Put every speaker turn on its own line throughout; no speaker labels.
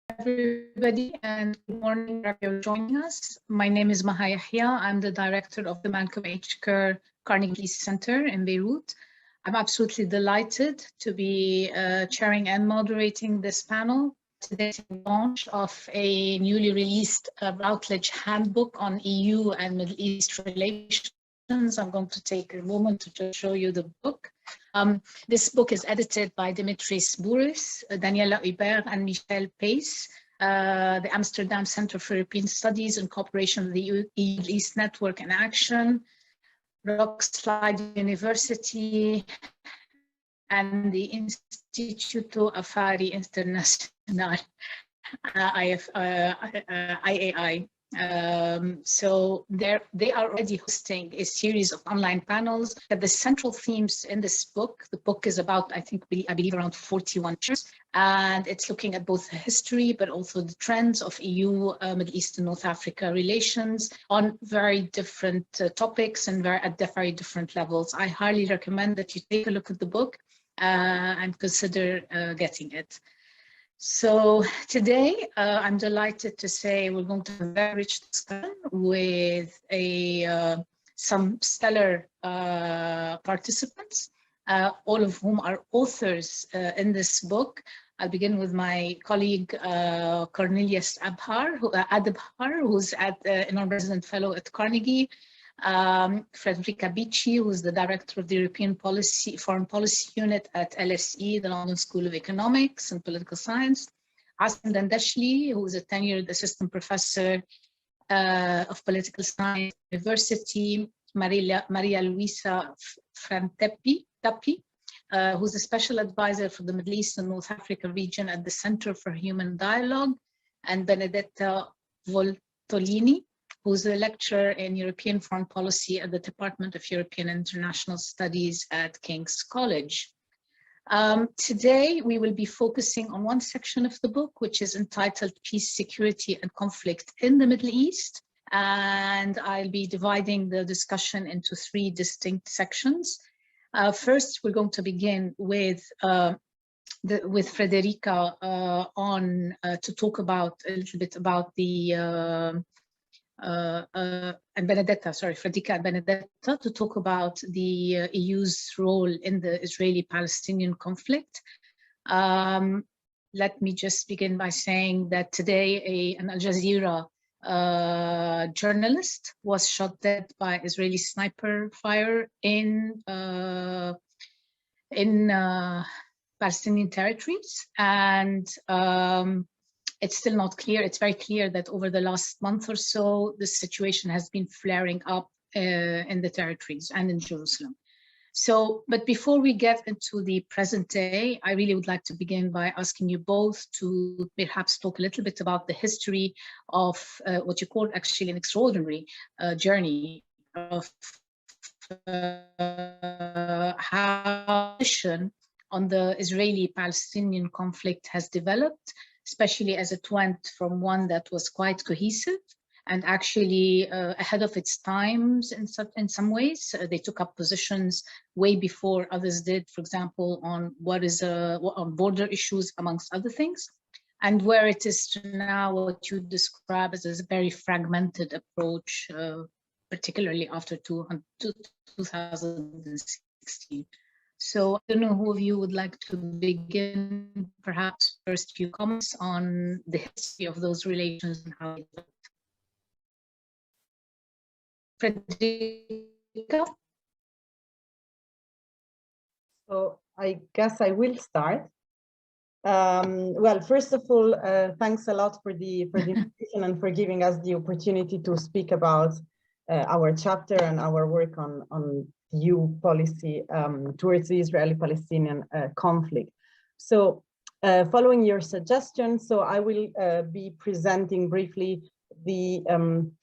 everybody, and good morning if you're joining us. My name is Maha Yahya. I'm the director of the Malcom H. Kerr Carnegie Center in Beirut. I'm absolutely delighted to be chairing and moderating this panel. Today's launch of a newly released Routledge handbook on EU and Middle East relations. I'm going to take a moment to just show you the book. This book is edited by Dimitris Bouris, Daniela Hubert, and Michel Pace, the Amsterdam Center for European Studies in cooperation with the EU Middle East Network in Action, Rockslide University, and the Instituto Affari Internazionale, IAI. So they are already hosting a series of online panels. That the central themes in this book, the book is about, I believe around 41 chapters, and it's looking at both the history, but also the trends of EU, Middle East and North Africa relations on very different topics and at very different levels. I highly recommend that you take a look at the book and consider getting it. So today, I'm delighted to say we're going to have a very rich discussion with some stellar participants, all of whom are authors in this book. I'll begin with my colleague Cornelius Adebahr, who's an resident fellow at Carnegie. Federica Bicchi, who's the director of the European Foreign Policy Unit at LSE, the London School of Economics and Political Science. Assem Dandashly, who is a tenured assistant professor of political science at University. Maria Luisa Fantappie, who's a special advisor for the Middle East and North Africa region at the Center for Human Dialogue, and Benedetta Voltolini, who's a lecturer in European Foreign Policy at the Department of European International Studies at King's College. Today, we will be focusing on one section of the book, which is entitled Peace, Security and Conflict in the Middle East. And I'll be dividing the discussion into three distinct sections. First, we're going to begin with Federica to talk about a little bit about the Federica and Benedetta to talk about the EU's role in the Israeli-Palestinian conflict. Let me just begin by saying that today an Al Jazeera journalist was shot dead by Israeli sniper fire in Palestinian territories, and it's still not clear. It's very clear that over the last month or so, this situation has been flaring up in the territories and in Jerusalem. So, but before we get into the present day, I really would like to begin by asking you both to perhaps talk a little bit about the history of what you call actually an extraordinary journey of how on the Israeli-Palestinian conflict has developed, especially as it went from one that was quite cohesive and actually ahead of its times in some ways. They took up positions way before others did, for example, on on border issues, amongst other things, and where it is to now what you describe as a very fragmented approach, particularly after 2016. So I don't know who of you would like to begin, perhaps first few comments on the history of those relations and how it developed. Federica?
So I guess I will start. Well, first of all, thanks a lot for the invitation and for giving us the opportunity to speak about our chapter and our work on EU policy towards the Israeli-Palestinian conflict. So following your suggestion, so I will be presenting briefly the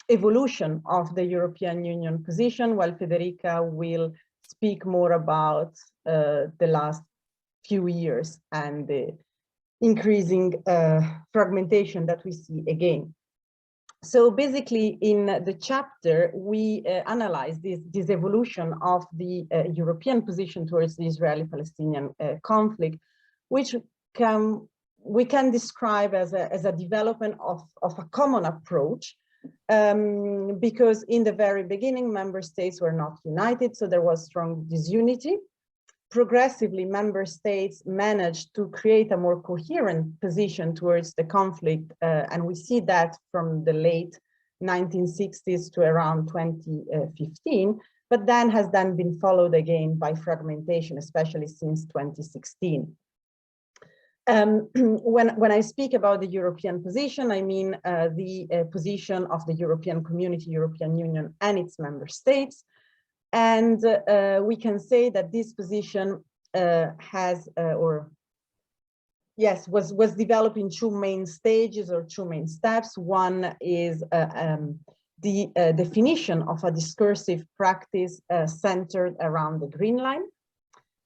evolution of the European Union position, while Federica will speak more about the last few years and the increasing fragmentation that we see again. So basically, in the chapter, we analyze this evolution of the European position towards the Israeli-Palestinian conflict, which can we can describe as a development of a common approach, because in the very beginning, member states were not united, so there was strong disunity. Progressively, member states managed to create a more coherent position towards the conflict, and we see that from the late 1960s to around 2015, but then has then been followed again by fragmentation, especially since 2016. When I speak about the European position, I mean the position of the European Community, European Union, and its member states. And we can say that this position was developed in two main stages or two main steps. One is the definition of a discursive practice centered around the Green Line.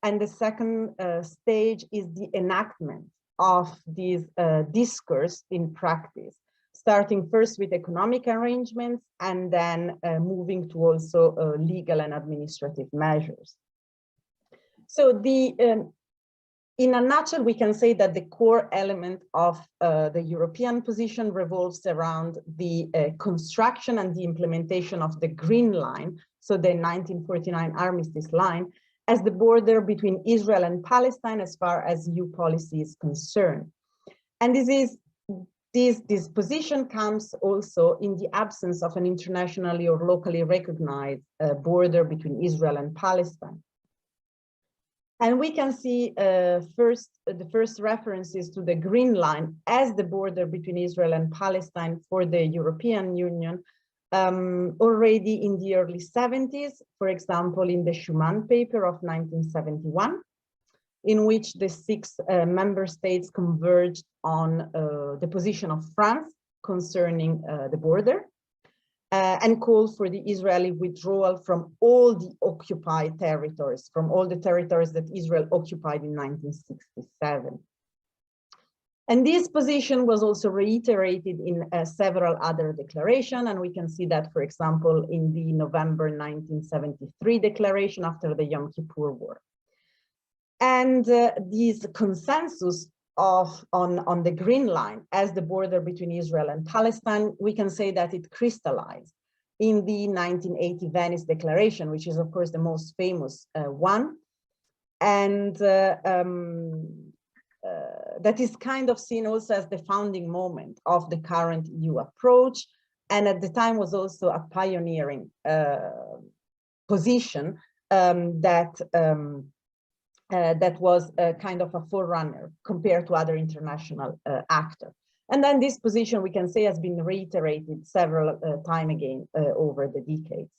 And the second stage is the enactment of this discourse in practice, starting first with economic arrangements and then moving to also legal and administrative measures. So in a nutshell, we can say that the core element of the European position revolves around the construction and the implementation of the Green Line, so the 1949 armistice line, as the border between Israel and Palestine as far as EU policy is concerned. And this position comes also in the absence of an internationally or locally recognized border between Israel and Palestine. And we can see the first references to the Green Line as the border between Israel and Palestine for the European Union already in the early 70s, for example, in the Schuman paper of 1971, in which the 6 member states converged on the position of France concerning the border, and called for the Israeli withdrawal from all the occupied territories, from all the territories that Israel occupied in 1967. And this position was also reiterated in several other declarations, and we can see that, for example, in the November 1973 declaration after the Yom Kippur War. And this consensus on the Green Line as the border between Israel and Palestine, we can say that it crystallized in the 1980 Venice Declaration, which is, of course, the most famous one. And that is kind of seen also as the founding moment of the current EU approach, and at the time was also a pioneering position that was kind of a forerunner compared to other international actors. And then this position, we can say, has been reiterated several times again over the decades.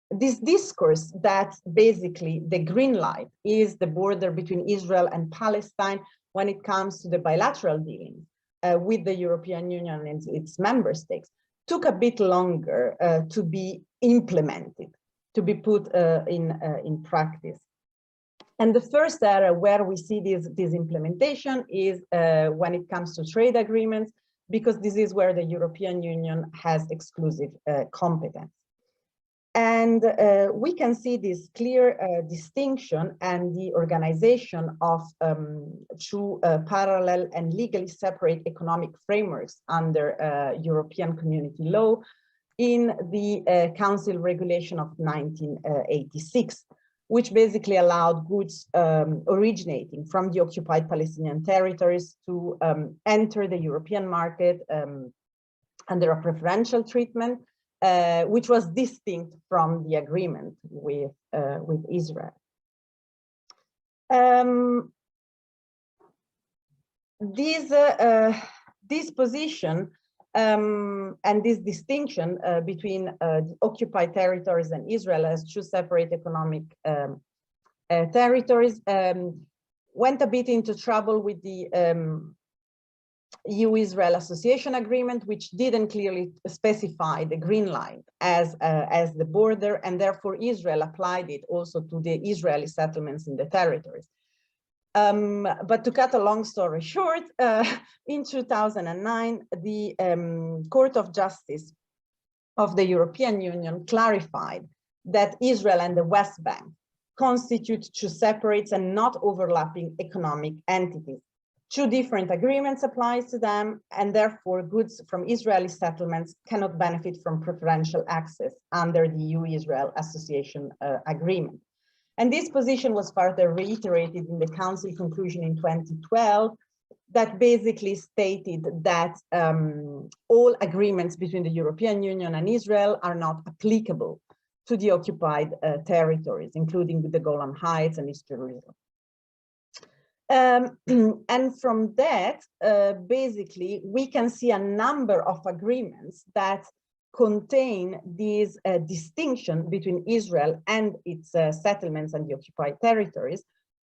This discourse that basically the Green Line is the border between Israel and Palestine when it comes to the bilateral dealings with the European Union and its member states took a bit longer to be implemented, to be put in practice. And the first area where we see this implementation is when it comes to trade agreements, because this is where the European Union has exclusive competence. And we can see this clear distinction and the organization of two parallel and legally separate economic frameworks under European Community law in the Council Regulation of 1986, which basically allowed goods originating from the occupied Palestinian territories to enter the European market under a preferential treatment, which was distinct from the agreement with Israel. This position and this distinction between the occupied territories and Israel as two separate economic territories went a bit into trouble with the EU-Israel Association Agreement, which didn't clearly specify the Green Line as the border, and therefore Israel applied it also to the Israeli settlements in the territories. But to cut a long story short, in 2009, the Court of Justice of the European Union clarified that Israel and the West Bank constitute two separate and not overlapping economic entities. Two different agreements apply to them, and therefore goods from Israeli settlements cannot benefit from preferential access under the EU-Israel Association Agreement. And this position was further reiterated in the Council conclusion in 2012 that basically stated that all agreements between the European Union and Israel are not applicable to the occupied territories, including the Golan Heights and East Jerusalem. And from that, basically, we can see a number of agreements that contain this distinction between Israel and its settlements and the occupied territories.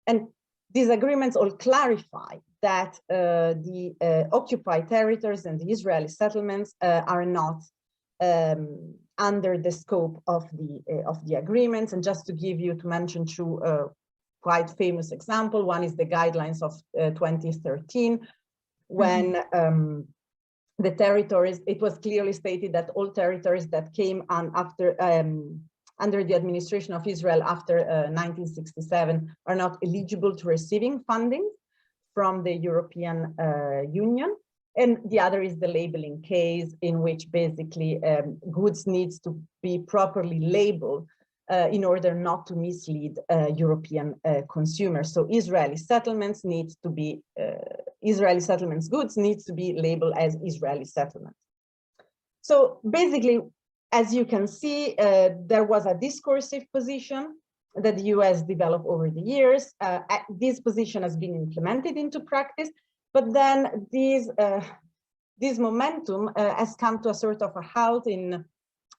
And these agreements all clarify that the occupied territories and the Israeli settlements are not under the scope of the agreements. And just to mention two quite famous example, one is the guidelines of 2013, when the territories, it was clearly stated that all territories that came on after under the administration of Israel after 1967 are not eligible to receiving funding from the European Union. And the other is the labeling case, in which basically goods needs to be properly labeled in order not to mislead European consumers. So Israeli settlements needs to be, Israeli settlements goods needs to be labeled as Israeli settlements. So basically, as you can see, there was a discursive position that the US developed over the years. This position has been implemented into practice, but then this momentum has come to a sort of a halt in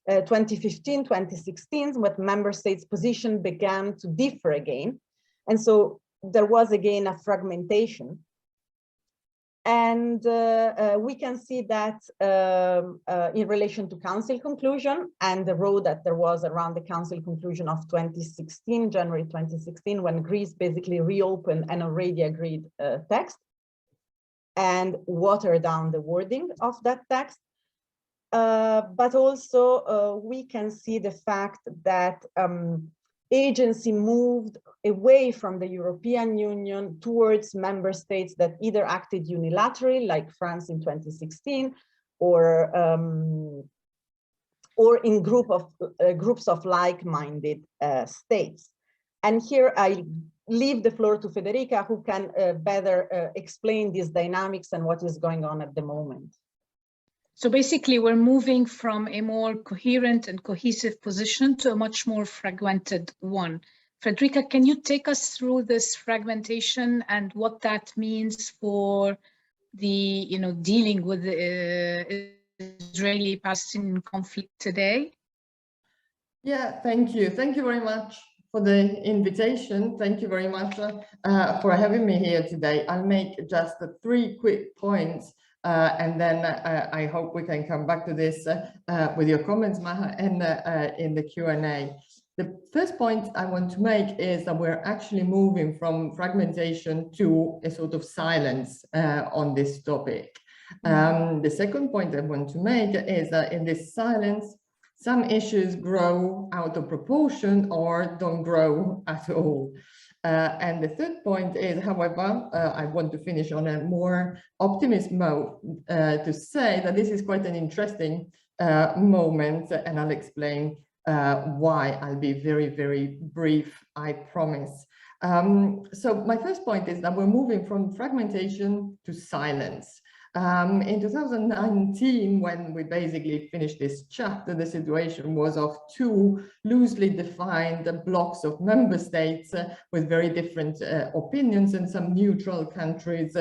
2015, 2016, when member states' position began to differ again. And so there was again a fragmentation. And we can see that in relation to Council conclusion and the road that there was around the Council conclusion of 2016, January 2016, when Greece basically reopened an already agreed text and watered down the wording of that text. But also we can see the fact that agency moved away from the European Union towards member states that either acted unilaterally, like France in 2016, or in groups of like-minded states. And here I leave the floor to Federica, who can better explain these dynamics and what is going on at the moment.
So basically, we're moving from a more coherent and cohesive position to a much more fragmented one. Federica, can you take us through this fragmentation and what that means for the, dealing with the Israeli-Palestinian conflict today?
Yeah, thank you. Thank you very much for the invitation. Thank you very much for having me here today. I'll make just 3 quick points. And then I hope we can come back to this with your comments, Maha, and in the Q&A. The first point I want to make is that we're actually moving from fragmentation to a sort of silence on this topic. The second point I want to make is that in this silence, some issues grow out of proportion or don't grow at all. And the third point is, however, I want to finish on a more optimist mode to say that this is quite an interesting moment, and I'll explain why. I'll be very, very brief, I promise. So my first point is that we're moving from fragmentation to silence. In 2019, when we basically finished this chapter, the situation was of 2 loosely defined blocks of member states with very different opinions and some neutral countries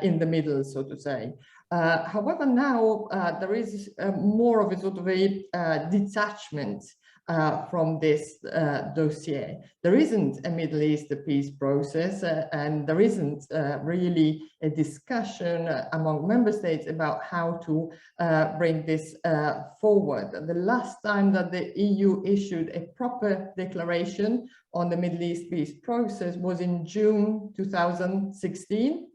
in the middle, so to say. However, now there is more of a sort of a detachment from this dossier. There isn't a Middle East peace process and there isn't really a discussion among member states about how to bring this forward. The last time that the EU issued a proper declaration on the Middle East peace process was in June 2016.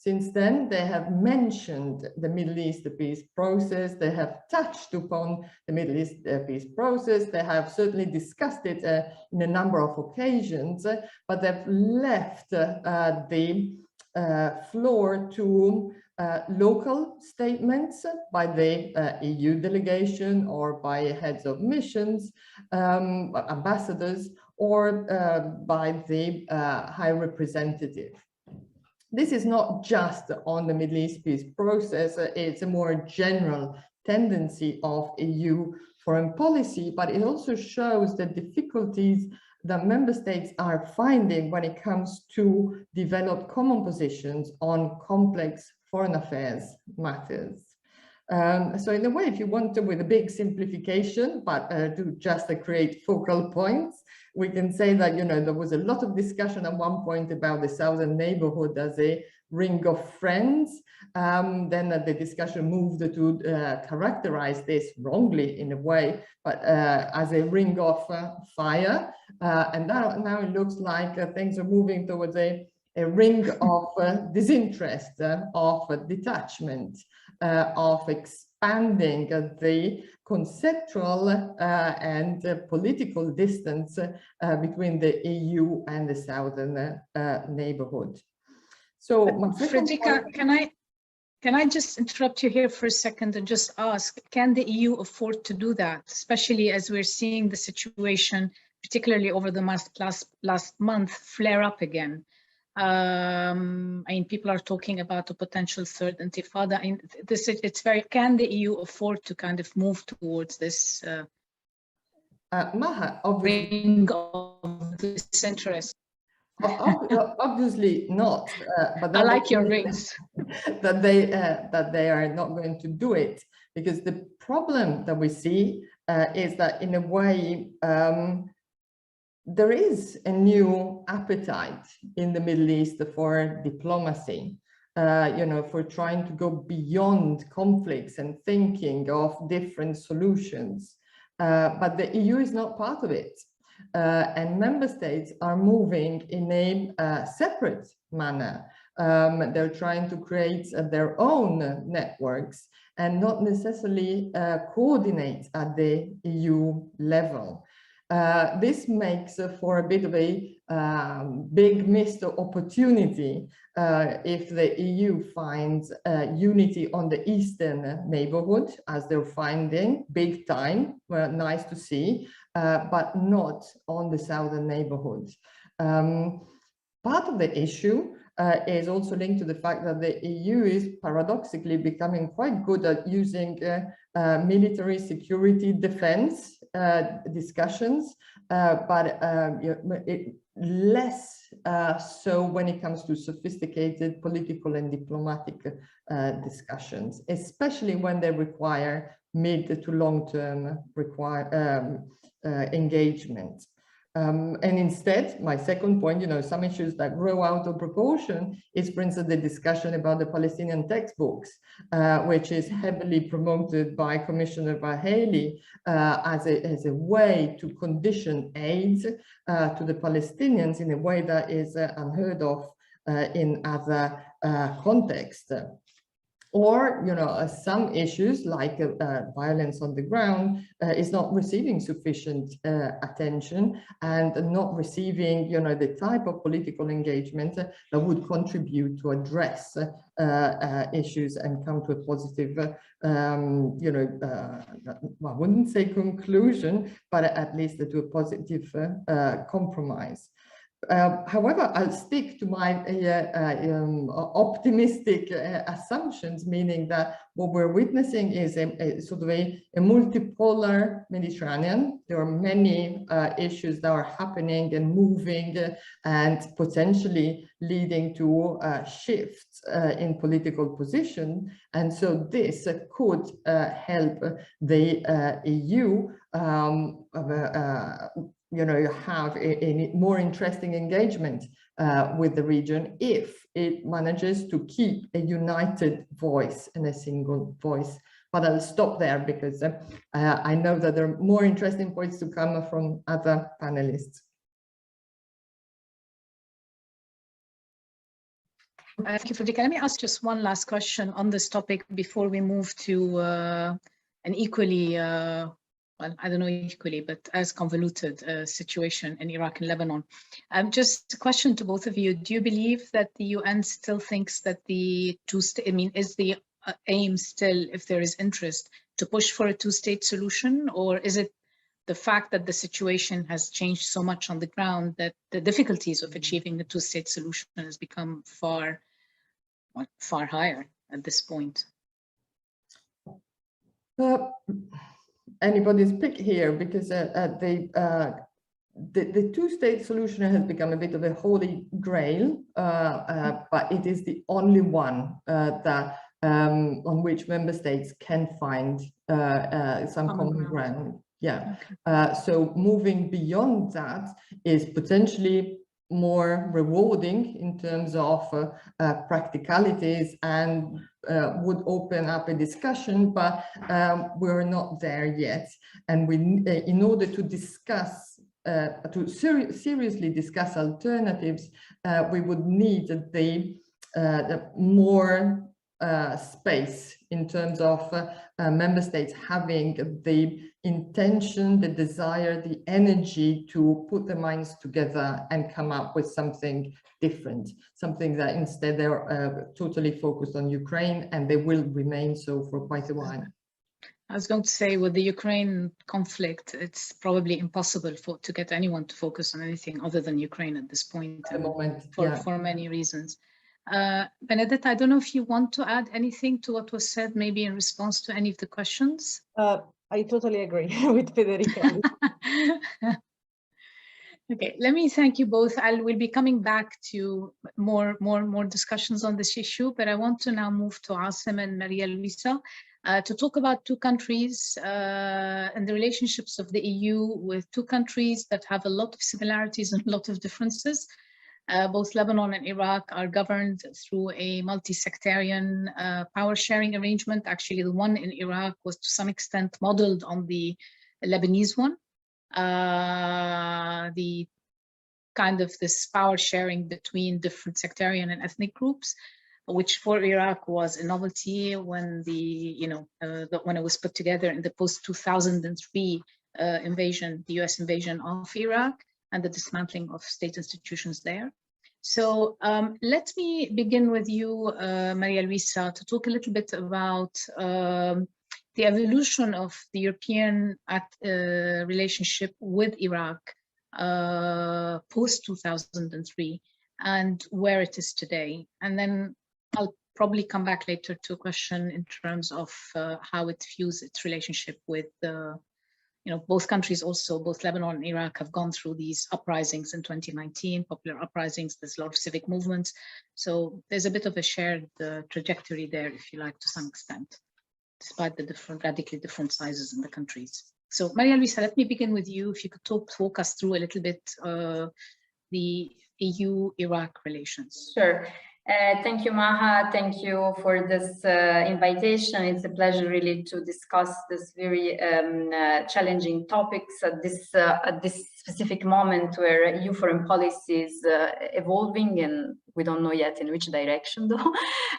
Since then, they have mentioned the Middle East peace process. They have touched upon the Middle East peace process. They have certainly discussed it in a number of occasions, but they've left the floor to local statements by the EU delegation or by heads of missions, ambassadors, or by the High Representative. This is not just on the Middle East peace process, it's a more general tendency of EU foreign policy, but it also shows the difficulties that member states are finding when it comes to develop common positions on complex foreign affairs matters. So in a way, if you want to, with a big simplification, but to just create focal points, we can say that, you know, there was a lot of discussion at one point about the southern neighborhood as a ring of friends. Then the discussion moved to characterize this wrongly in a way, but as a ring of fire. And now it looks like things are moving towards a ring of disinterest, of detachment, of expanding the conceptual and political distance between the EU and the southern neighborhood. So,
Federica, can I just interrupt you here for a second and just ask, can the EU afford to do that, especially as we're seeing the situation, particularly over the last month, flare up again? I mean, people are talking about a potential third intifada. I mean, it's very, can the EU afford to kind of move towards this
Maha,
ring of disinterest?
Obviously not, but
I like your rings.
that they are not going to do it, because the problem that we see is that in a way there is a new appetite in the Middle East for diplomacy, you know, for trying to go beyond conflicts and thinking of different solutions. But the EU is not part of it. And member states are moving in a separate manner. They're trying to create their own networks and not necessarily coordinate at the EU level. This makes for a bit of a big missed opportunity if the EU finds unity on the eastern neighborhood, as they're finding big time, well, nice to see, but not on the southern neighborhood. Part of the issue is also linked to the fact that the EU is paradoxically becoming quite good at using military security defense discussions, but less so when it comes to sophisticated political and diplomatic discussions, especially when they require mid to long-term engagement. And instead, my second point, you know, some issues that grow out of proportion is, for instance, the discussion about the Palestinian textbooks, which is heavily promoted by Commissioner Vaheli as a way to condition aid to the Palestinians in a way that is unheard of in other contexts. Or, you know, some issues like violence on the ground is not receiving sufficient attention and not receiving, you know, the type of political engagement that would contribute to address issues and come to a positive, you know, I wouldn't say conclusion, but at least to a positive compromise. However, I'll stick to my optimistic assumptions, meaning that what we're witnessing is a sort of a multipolar Mediterranean. There are many issues that are happening and moving and potentially leading to shifts in political position. And so this could help the EU you know, have a more interesting engagement with the region if it manages to keep a united voice and a single voice. But I'll stop there because I know that there are more interesting points to come from other panelists.
Thank you, Federica. Let me ask just one last question on this topic before we move to an equally, well, I don't know equally, but as convoluted situation in Iraq and Lebanon. Just a question to both of you. Do you believe that the UN still thinks that the two-state, I mean, is the aim still, if there is interest, to push for a two-state solution, or is it the fact that the situation has changed so much on the ground that the difficulties of achieving the two-state solution has become far higher at this point?
Anybody's pick here, because the two-state solution has become a bit of a holy grail, but it is the only one that on which member states can find some common ground. Yeah. Okay. So moving beyond that is potentially more rewarding in terms of practicalities and would open up a discussion, but we're not there yet. And we, in order to discuss, seriously discuss alternatives, we would need the more space in terms of member states having the intention, the desire, the energy to put their minds together and come up with something different, something that instead they're totally focused on Ukraine, and they will remain so for quite a while.
I was going to say, with the Ukraine conflict, it's probably impossible to get anyone to focus on anything other than Ukraine at this point,
at the moment,
for many reasons. Benedetta, I don't know if you want to add anything to what was said, maybe in response to any of the questions.
I totally agree with Federica.
Okay, let me thank you both. We'll be coming back to more discussions on this issue, but I want to now move to Assem and Maria Luisa to talk about two countries and the relationships of the EU with two countries that have a lot of similarities and a lot of differences. Both Lebanon and Iraq are governed through a multi-sectarian power sharing arrangement. Actually, the one in Iraq was to some extent modeled on the Lebanese one. The kind of this power sharing between different sectarian and ethnic groups, which for Iraq was a novelty when when it was put together in the post-2003 invasion, the US invasion of Iraq, and the dismantling of state institutions there. So let me begin with you, Maria Luisa, to talk a little bit about the evolution of the European relationship with Iraq post-2003 and where it is today. And then I'll probably come back later to a question in terms of how it views its relationship with both countries also, both Lebanon and Iraq have gone through these uprisings in 2019, popular uprisings. There's a lot of civic movements. So there's a bit of a shared trajectory there, if you like, to some extent, despite the radically different sizes in the countries. So Maria Luisa, let me begin with you. If you could talk us through a little bit the EU-Iraq relations.
Sure. Thank you, Maha. Thank you for this invitation. It's a pleasure really to discuss this very challenging topics at this specific moment where EU foreign policy is evolving, and we don't know yet in which direction though.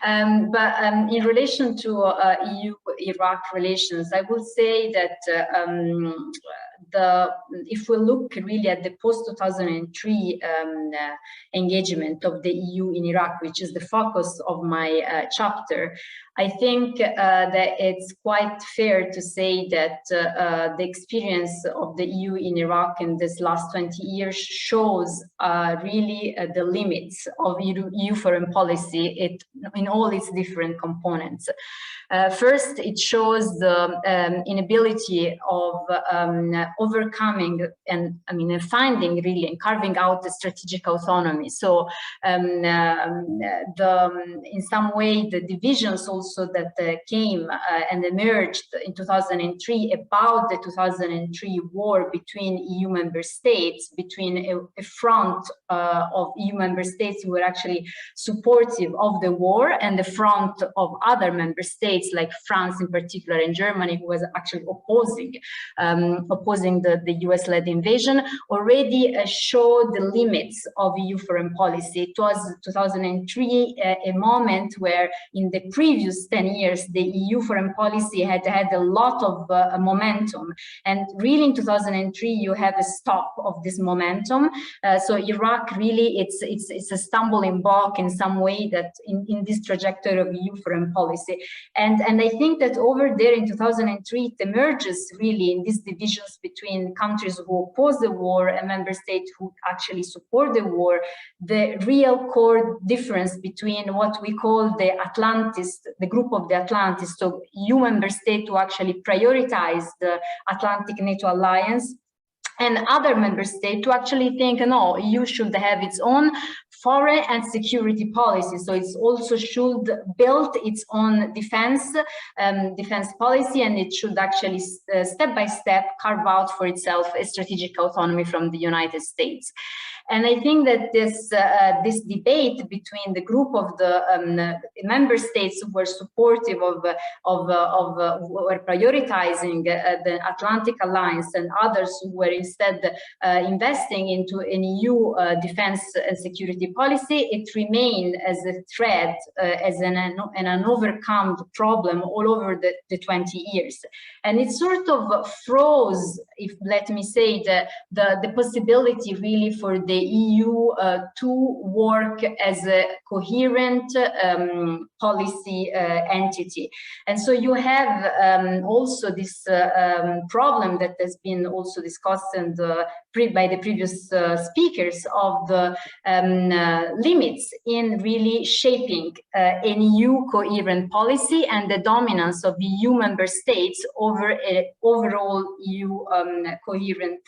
But in relation to EU-Iraq relations, I will say that if we look really at the post-2003 engagement of the EU in Iraq, which is the focus of my chapter, I think that it's quite fair to say that the experience of the EU in Iraq in this last 20 years shows really the limits of EU foreign policy in all its different components. First, it shows the inability of overcoming and finding really and carving out the strategic autonomy. So in some way, the divisions also that came and emerged in 2003 about the 2003 war between EU member states, between a front of EU member states who were actually supportive of the war and the front of other member states states like France in particular and Germany, who was actually opposing the US-led invasion, already showed the limits of EU foreign policy. It was 2003, a moment where in the previous 10 years, the EU foreign policy had a lot of momentum. And really in 2003, you have a stop of this momentum. So Iraq really, it's a stumbling block in some way that in this trajectory of EU foreign policy. And I think that over there in 2003, it emerges really in these divisions between countries who oppose the war and member states who actually support the war, the real core difference between what we call the Atlantis, the group of the Atlantis, so EU member states who actually prioritize the Atlantic NATO alliance, and other member states to actually think, no, EU should have its own foreign and security policy. So it also should build its own defense policy, and it should actually step by step carve out for itself a strategic autonomy from the United States. And I think that this debate between the group of the member states who were supportive who were prioritizing the Atlantic Alliance and others who were instead investing into an EU defense and security policy, it remained as a thread, as an unovercome problem all over the 20 years. And it sort of froze, if let me say, the possibility really for the EU to work as a coherent policy entity. And so you have also this problem that has been also discussed and by the previous speakers of the limits in really shaping an EU coherent policy and the dominance of EU member states over an overall EU coherent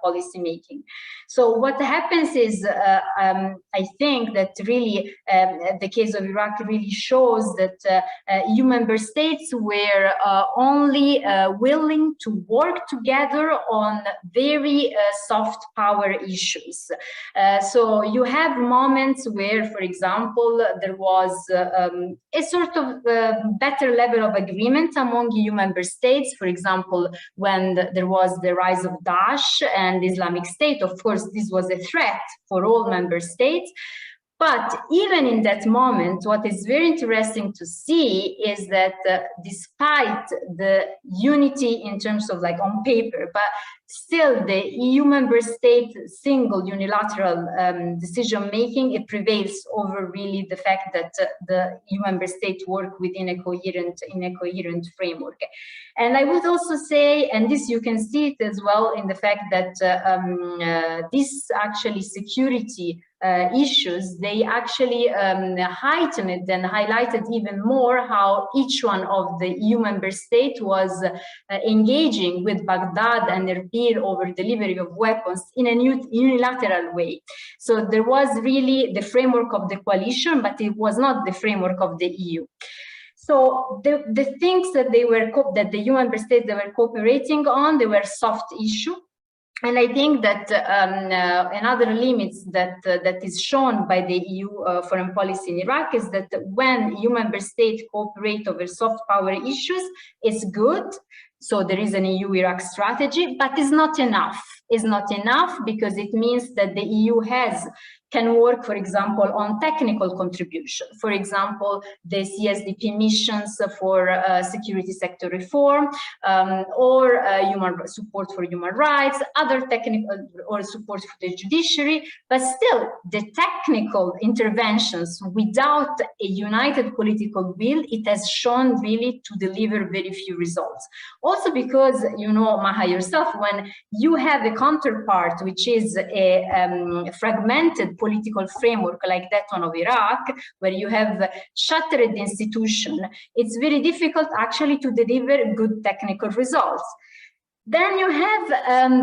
policy making. So what happens is, I think that really the case of Iraq really shows that EU member states were only willing to work together on very soft power issues. So you have moments where, for example, there was a sort of better level of agreement among EU member states. For example, when there was the rise of Daesh and Islamic State, of course, this was a threat for all member states. But even in that moment, what is very interesting to see is that despite the unity in terms of like on paper, but still the EU member state single unilateral decision making, it prevails over really the fact that the EU member states work within a coherent framework. And I would also say, and this you can see it as well in the fact that this actually security issues, they actually heightened and highlighted even more how each one of the EU member states was engaging with Baghdad and Erbil over delivery of weapons in a unilateral way. So there was really the framework of the coalition, but it was not the framework of the EU. So the things that that the EU member states they were cooperating on, they were soft issue. And I think that another limit that is shown by the EU foreign policy in Iraq is that when EU member states cooperate over soft power issues, it's good. So there is an EU-Iraq strategy, but it's not enough. It's not enough because it means that the EU can work, for example, on technical contribution. For example, the CSDP missions for security sector reform, or support for human rights, other technical or support for the judiciary. But still, the technical interventions without a united political will, it has shown really to deliver very few results. Also because, you know, Maha yourself, when you have a counterpart, which is a fragmented political framework like that one of Iraq, where you have shattered institution, it's very difficult actually to deliver good technical results. Then you have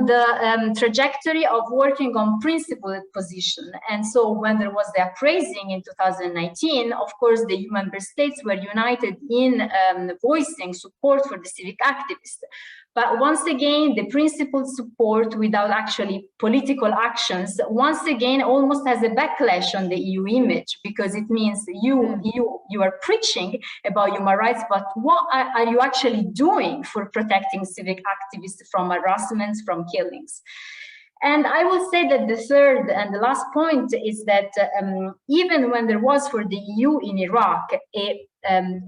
the trajectory of working on principled position. And so when there was the appraising in 2019, of course, the EU member states were united in voicing support for the civic activists. But once again, the principled support without actually political actions, once again, almost has a backlash on the EU image, because it means you are preaching about human rights, but what are you actually doing for protecting civic activists from harassments, from killings? And I will say that the third and the last point is that even when there was for the EU in Iraq a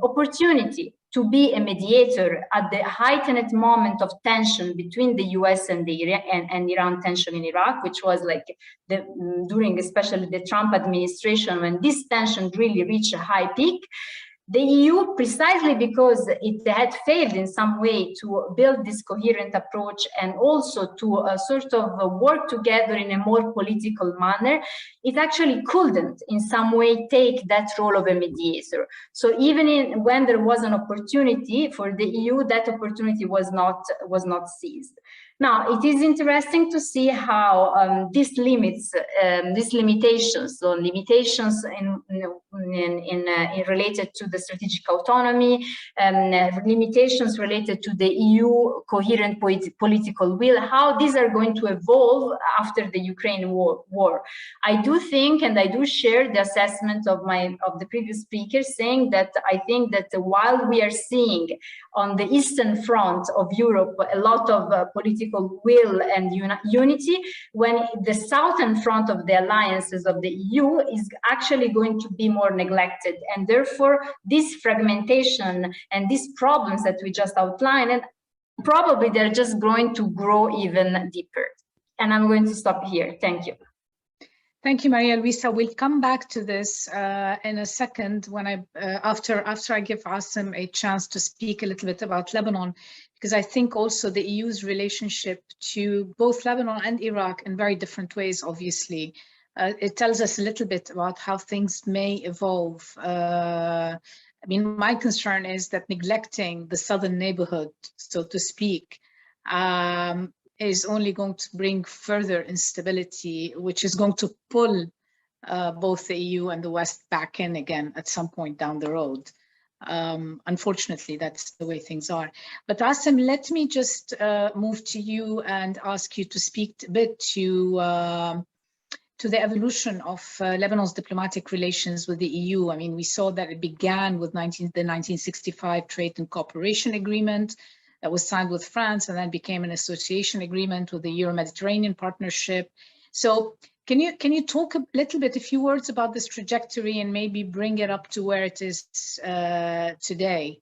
opportunity to be a mediator at the heightened moment of tension between the US and Iran tension in Iraq, which was like during especially the Trump administration, when this tension really reached a high peak, the EU, precisely because it had failed in some way to build this coherent approach and also to sort of work together in a more political manner, it actually couldn't in some way take that role of a mediator. So even when there was an opportunity for the EU, that opportunity was not seized. Now, it is interesting to see how these limitations, so limitations in related to the strategic autonomy, limitations related to the EU coherent political will, how these are going to evolve after the Ukraine war. I do think, and I do share the assessment of the previous speaker, saying that I think that while we are seeing on the Eastern Front of Europe a lot of political will and unity, when the Southern Front of the alliances of the EU is actually going to be more neglected. And therefore, this fragmentation and these problems that we just outlined, and probably they're just going to grow even deeper. And I'm going to stop here. Thank you.
Thank you, Maria Luisa. We'll come back to this in a second when after I give Assem a chance to speak a little bit about Lebanon, because I think also the EU's relationship to both Lebanon and Iraq in very different ways, obviously. It tells us a little bit about how things may evolve. I mean, my concern is that neglecting the southern neighborhood, so to speak, is only going to bring further instability, which is going to pull both the EU and the West back in again at some point down the road. Unfortunately, that's the way things are. But Assem, let me just move to you and ask you to speak a bit to the evolution of Lebanon's diplomatic relations with the EU. I mean, we saw that it began with the 1965 Trade and Cooperation Agreement that was signed with France and then became an association agreement with the Euro-Mediterranean Partnership. So can you talk a little bit, a few words about this trajectory and maybe bring it up to where it is today,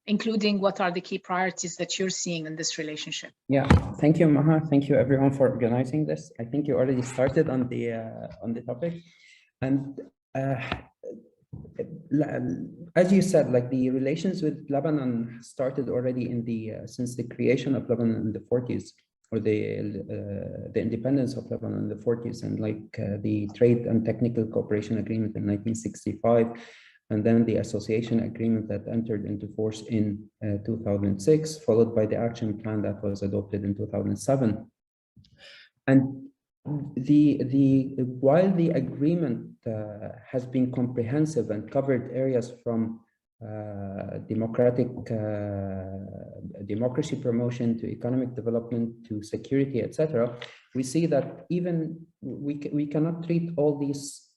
including what are the key priorities that you're seeing in this relationship?
Yeah, thank you, Maha. Thank you everyone for organizing this. I think you already started on the topic. And as you said, like the relations with Lebanon started already in since the creation of Lebanon in the 40s, or the independence of Lebanon in the 40s, and the Trade and Technical Cooperation Agreement in 1965, and then the association agreement that entered into force in 2006, followed by the action plan that was adopted in 2007. And while the agreement has been comprehensive and covered areas from democracy promotion to economic development to security, etc., we see that even we cannot treat all these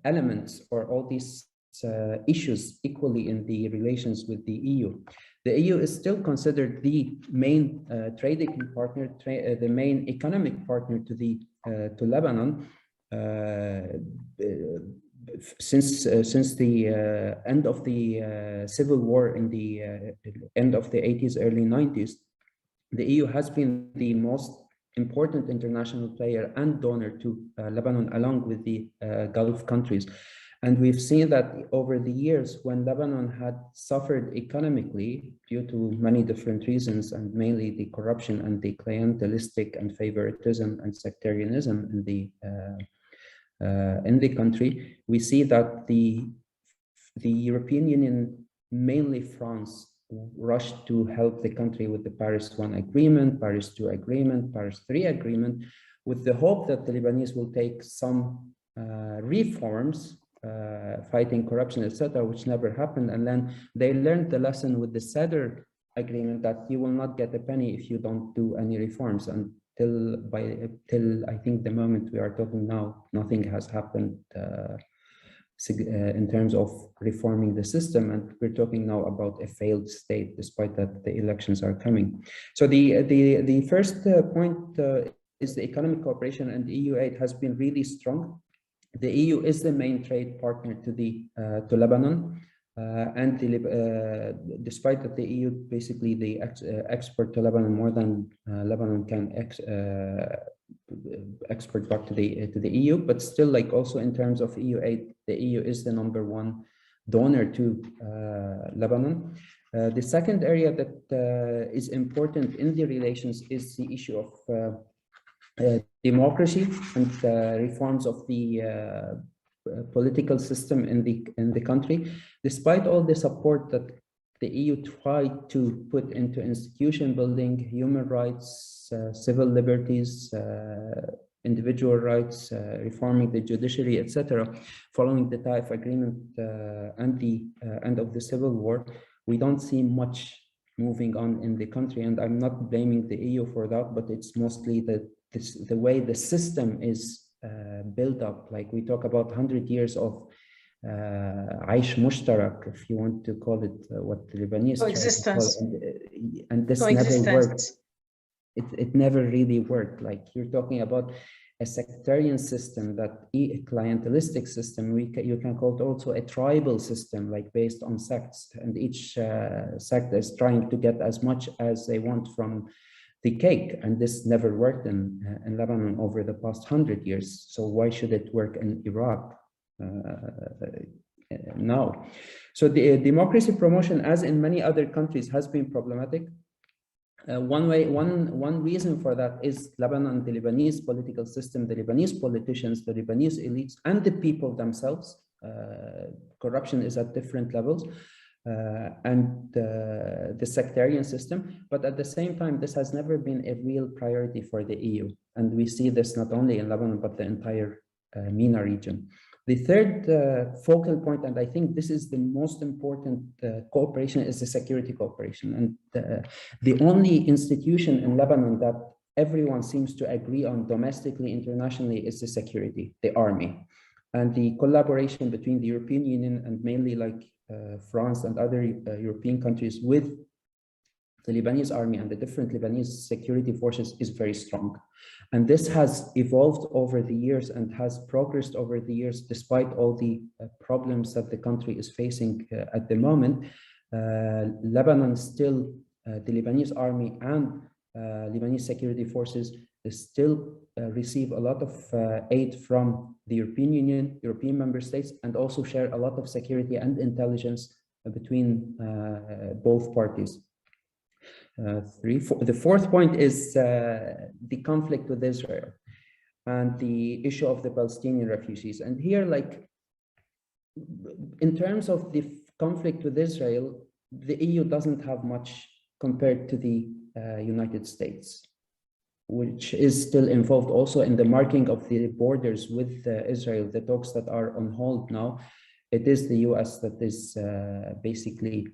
elements or all these issues equally in the relations with the EU. The EU is still considered the main trading partner, the main economic partner to Lebanon since the end of the civil war in the end of the 80s, early 90s. The EU has been the most important international player and donor to Lebanon, along with the Gulf countries. And we've seen that over the years, when Lebanon had suffered economically due to many different reasons, and mainly the corruption and the clientelistic and favoritism and sectarianism in the country, we see that the European Union, mainly France, rushed to help the country with the Paris I agreement, Paris II agreement, Paris III agreement, with the hope that the Lebanese will take some reforms, fighting corruption, etc., which never happened. And then they learned the lesson with the Sadr agreement that you will not get a penny if you don't do any reforms. Till I think the moment we are talking now, nothing has happened in terms of reforming the system, and we're talking now about a failed state, despite that the elections are coming. So the first point is the economic cooperation, and EU aid has been really strong. The EU is the main trade partner to Lebanon, and despite that the EU basically they export to Lebanon more than Lebanon can export back to the EU, but still, like also in terms of EU aid, the EU is the #1 donor to Lebanon. The second area that is important in the relations is the issue of democracy and reforms of the political system in the country. Despite all the support that the EU tried to put into institution building, human rights, civil liberties, individual rights, reforming the judiciary, etc., following the Taif agreement and the end of the civil war, we don't see much moving on in the country. And I'm not blaming the EU for that, but it's mostly the way the system is built up. Like we talk about 100 years of Aish Mushtarak, if you want to call it what the Lebanese
coexistence,
and this never worked. It never really worked. Like you're talking about a sectarian system, that a clientelistic system. You can call it also a tribal system, like based on sects, and each sect is trying to get as much as they want from the cake, and this never worked in Lebanon over the past 100 years. So why should it work in Iraq now? So the democracy promotion, as in many other countries, has been problematic. One reason for that is Lebanon, the Lebanese political system, the Lebanese politicians, the Lebanese elites, and the people themselves. Corruption is at different levels. And the sectarian system, but at the same time, this has never been a real priority for the EU. And we see this not only in Lebanon, but the entire MENA region. The third focal point, and I think this is the most important cooperation, is the security cooperation. And the only institution in Lebanon that everyone seems to agree on domestically, internationally, is the security, the army. And the collaboration between the European Union and mainly like France and other European countries with the Lebanese army and the different Lebanese security forces is very strong. And this has evolved over the years and has progressed over the years, despite all the problems that the country is facing at the moment. Lebanon still, the Lebanese army and Lebanese security forces still receive a lot of aid from the European Union, European member states, and also share a lot of security and intelligence between both parties. The fourth point is the conflict with Israel and the issue of the Palestinian refugees. And here, like, in terms of the conflict with Israel, the EU doesn't have much compared to the United States, which is still involved also in the marking of the borders with Israel, the talks that are on hold now. It is the US that is basically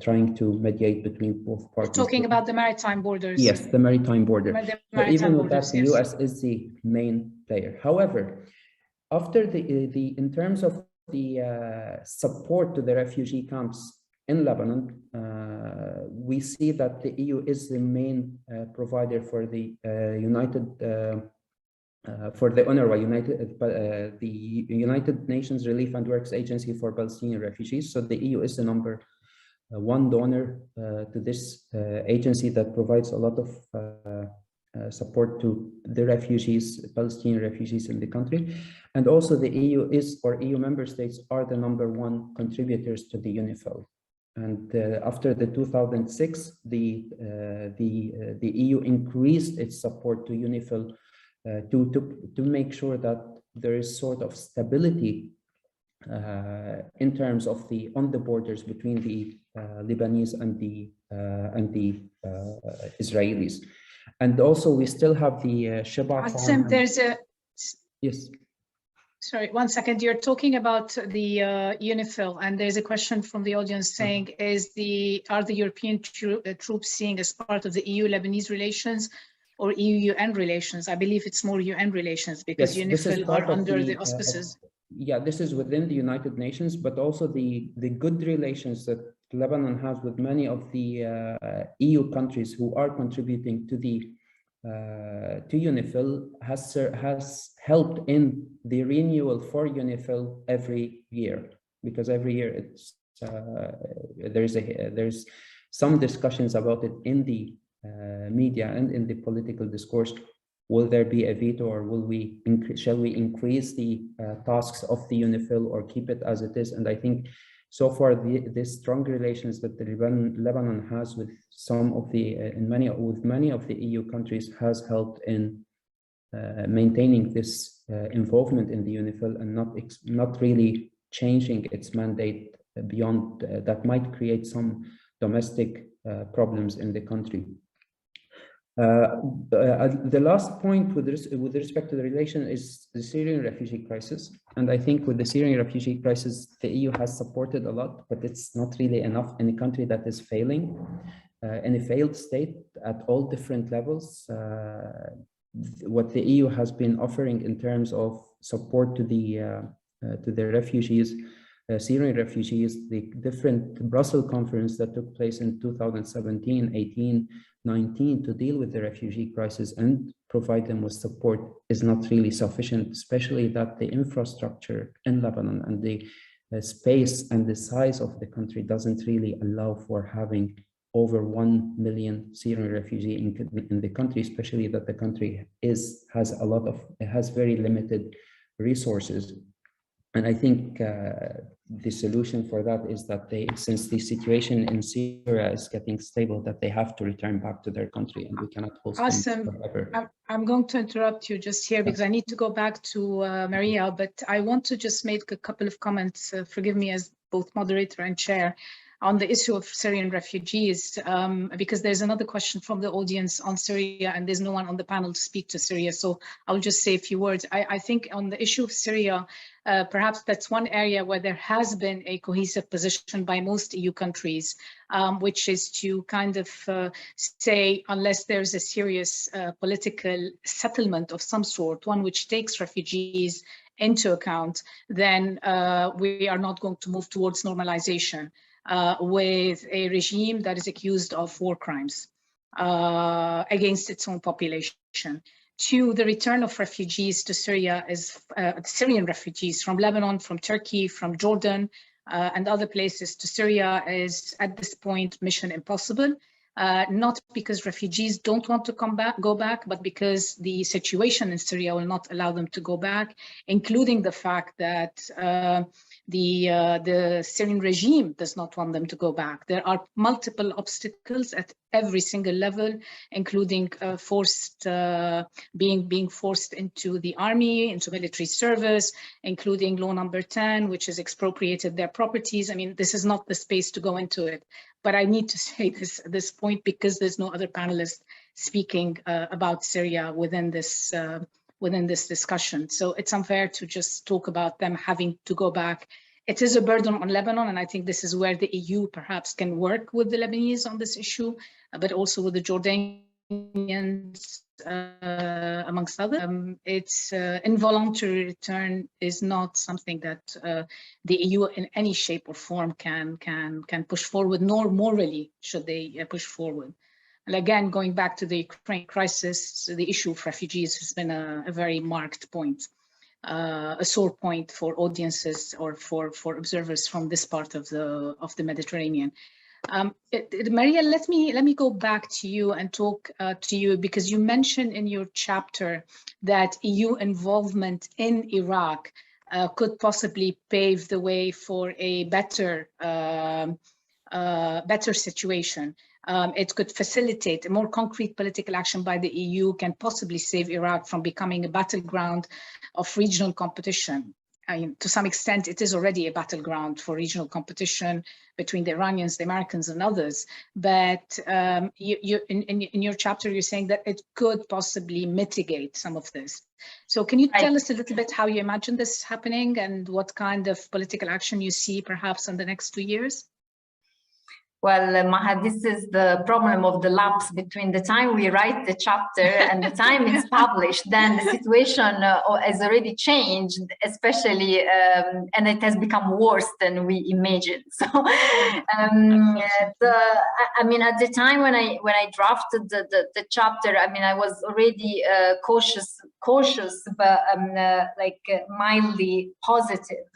trying to mediate between both parties.
You're talking about the maritime borders.
Yes, the maritime border. So even with that, the US
yes,
is the main player. However, after in terms of the support to the refugee camps in Lebanon, we see that the EU is the main provider for the for the UNRWA, the United Nations Relief and Works Agency for Palestinian Refugees. So the EU is the #1 donor to this agency that provides a lot of support to the refugees, Palestinian refugees in the country. And also the EU is, or EU member states are the #1 contributors to the UNIFIL. And after the 2006, the EU increased its support to UNIFIL to make sure that there is sort of stability in terms of on the borders between the Lebanese and the Israelis. And also we still have the Sheba farm.
There's a
Yes.
Sorry, 1 second. You're talking about the UNIFIL, and there's a question from the audience saying, are the European troops seen as part of the EU-Lebanese relations or EU-UN relations? I believe it's more UN relations because
Yes,
UNIFIL are under the auspices.
Yeah, this is within the United Nations, but also the good relations that Lebanon has with many of the EU countries who are contributing to the to UNIFIL has helped in the renewal for UNIFIL every year, because every year it's there's some discussions about it in the media and in the political discourse. Will there be a veto, or shall we increase the tasks of the UNIFIL or keep it as it is? And I think so far the strong relations that the Lebanon has with some of the many of the EU countries has helped in maintaining this involvement in the UNIFIL and not really changing its mandate beyond that might create some domestic problems in the country. The last point with respect to the relation is the Syrian refugee crisis. And I think with the Syrian refugee crisis, the EU has supported a lot, but it's not really enough in a country that is failing, in a failed state at all different levels. What the EU has been offering in terms of support to the refugees, Syrian refugees, the different Brussels conference that took place in 2017, 18, 19 to deal with the refugee crisis and provide them with support is not really sufficient, especially that the infrastructure in Lebanon and the space and the size of the country doesn't really allow for having over 1 million Syrian refugees in the country, especially that the country has very limited resources. And I think the solution for that is that since the situation in Syria is getting stable, that they have to return back to their country, and we cannot host them forever.
I'm going to interrupt you just here because I need to go back to Maria, but I want to just make a couple of comments, forgive me as both moderator and chair, on the issue of Syrian refugees, because there's another question from the audience on Syria and there's no one on the panel to speak to Syria. So I'll just say a few words. I think on the issue of Syria, perhaps that's one area where there has been a cohesive position by most EU countries, which is to kind of say, unless there's a serious political settlement of some sort, one which takes refugees into account, then we are not going to move towards normalization with a regime that is accused of war crimes against its own population. To the return of refugees to Syria is Syrian refugees from Lebanon, from Turkey, from Jordan, and other places to Syria is at this point mission impossible. Not because refugees don't want to go back, but because the situation in Syria will not allow them to go back, including the fact that the Syrian regime does not want them to go back. There are multiple obstacles at every single level, including being forced into the army, into military service, including law number 10, which has expropriated their properties. I mean, this is not the space to go into it. But I need to say this point because there's no other panelist speaking about Syria within this discussion. So it's unfair to just talk about them having to go back. It is a burden on Lebanon, and I think this is where the EU perhaps can work with the Lebanese on this issue, but also with the Jordanians, amongst others. It's involuntary return is not something that the EU in any shape or form can push forward, nor morally should they push forward. And again, going back to the Ukraine crisis, the issue of refugees has been a very marked point, a sore point for audiences or for observers from this part of the Mediterranean. Maria, let me go back to you and talk to you, because you mentioned in your chapter that EU involvement in Iraq could possibly pave the way for a better situation. It could facilitate a more concrete political action by the EU, can possibly save Iraq from becoming a battleground of regional competition. I mean, to some extent, it is already a battleground for regional competition between the Iranians, the Americans, and others. But in your chapter, you're saying that it could possibly mitigate some of this. So can you tell us a little bit how you imagine this happening and what kind of political action you see perhaps in the next 2 years?
Well, Maha, this is the problem of the lapse between the time we write the chapter and the time it's published. Then the situation has already changed, especially, and it has become worse than we imagined. So, I mean, at the time when I drafted the chapter, I mean, I was already cautious, but mildly positive,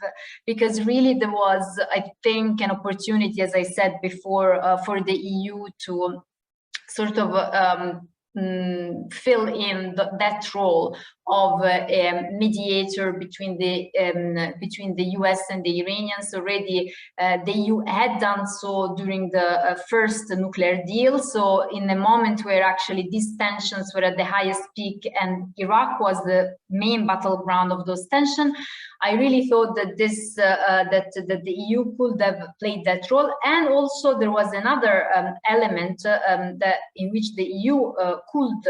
because really there was, I think, an opportunity, as I said before, for the EU to sort of fill in that role of a mediator between the US and the Iranians. Already the EU had done so during the first nuclear deal. So in a moment where actually these tensions were at the highest peak and Iraq was the main battleground of those tensions, I really thought that this that the EU could have played that role. And also there was another element that in which the EU could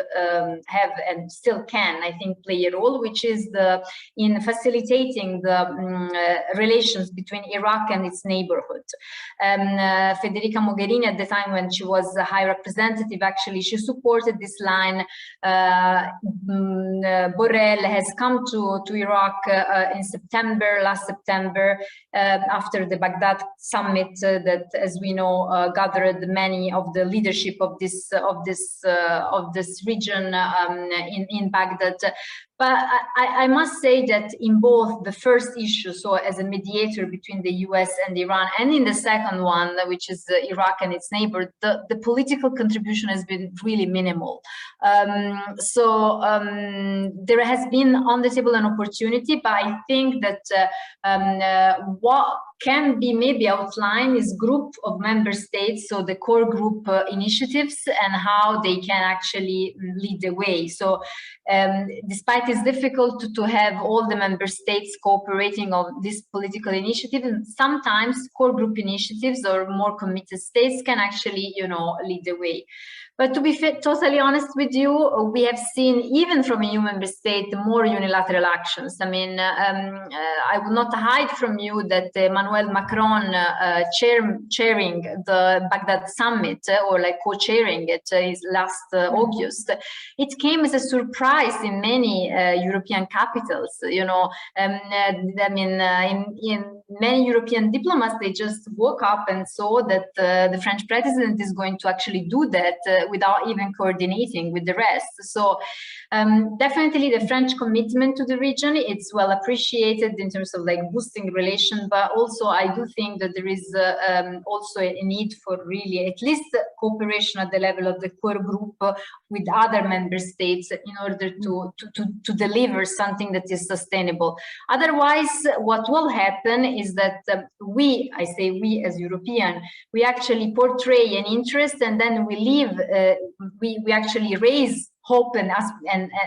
have and still can, I think, play a role, which is in facilitating the relations between Iraq and its neighborhood. Federica Mogherini, at the time when she was a High Representative, actually she supported this line. Borrell has come to Iraq in last September, after the Baghdad summit that, as we know, gathered many of the leadership of this region in Baghdad. But I must say that in both the first issue, so as a mediator between the US and Iran, and in the second one, which is Iraq and its neighbor, the political contribution has been really minimal. There has been on the table an opportunity, but I think that what can be maybe outlined is group of member states, so the core group initiatives, and how they can actually lead the way. So despite it's difficult to have all the member states cooperating on this political initiative, and sometimes core group initiatives or more committed states can actually, you know, lead the way. But to be totally honest with you, we have seen, even from a new member state, more unilateral actions. I mean, I will not hide from you that Emmanuel Macron chairing the Baghdad summit, or like co-chairing it, is last August. It came as a surprise in many European capitals. You know, I mean, in many European diplomats, they just woke up and saw that the French president is going to actually do that without even coordinating with the rest. So definitely the French commitment to the region, it's well appreciated in terms of like boosting relation, but also I do think that there is also a need for really at least cooperation at the level of the core group with other member states in order to deliver something that is sustainable. Otherwise, what will happen is that we, I say we as European, we actually portray an interest, and then we leave, we actually raise hope and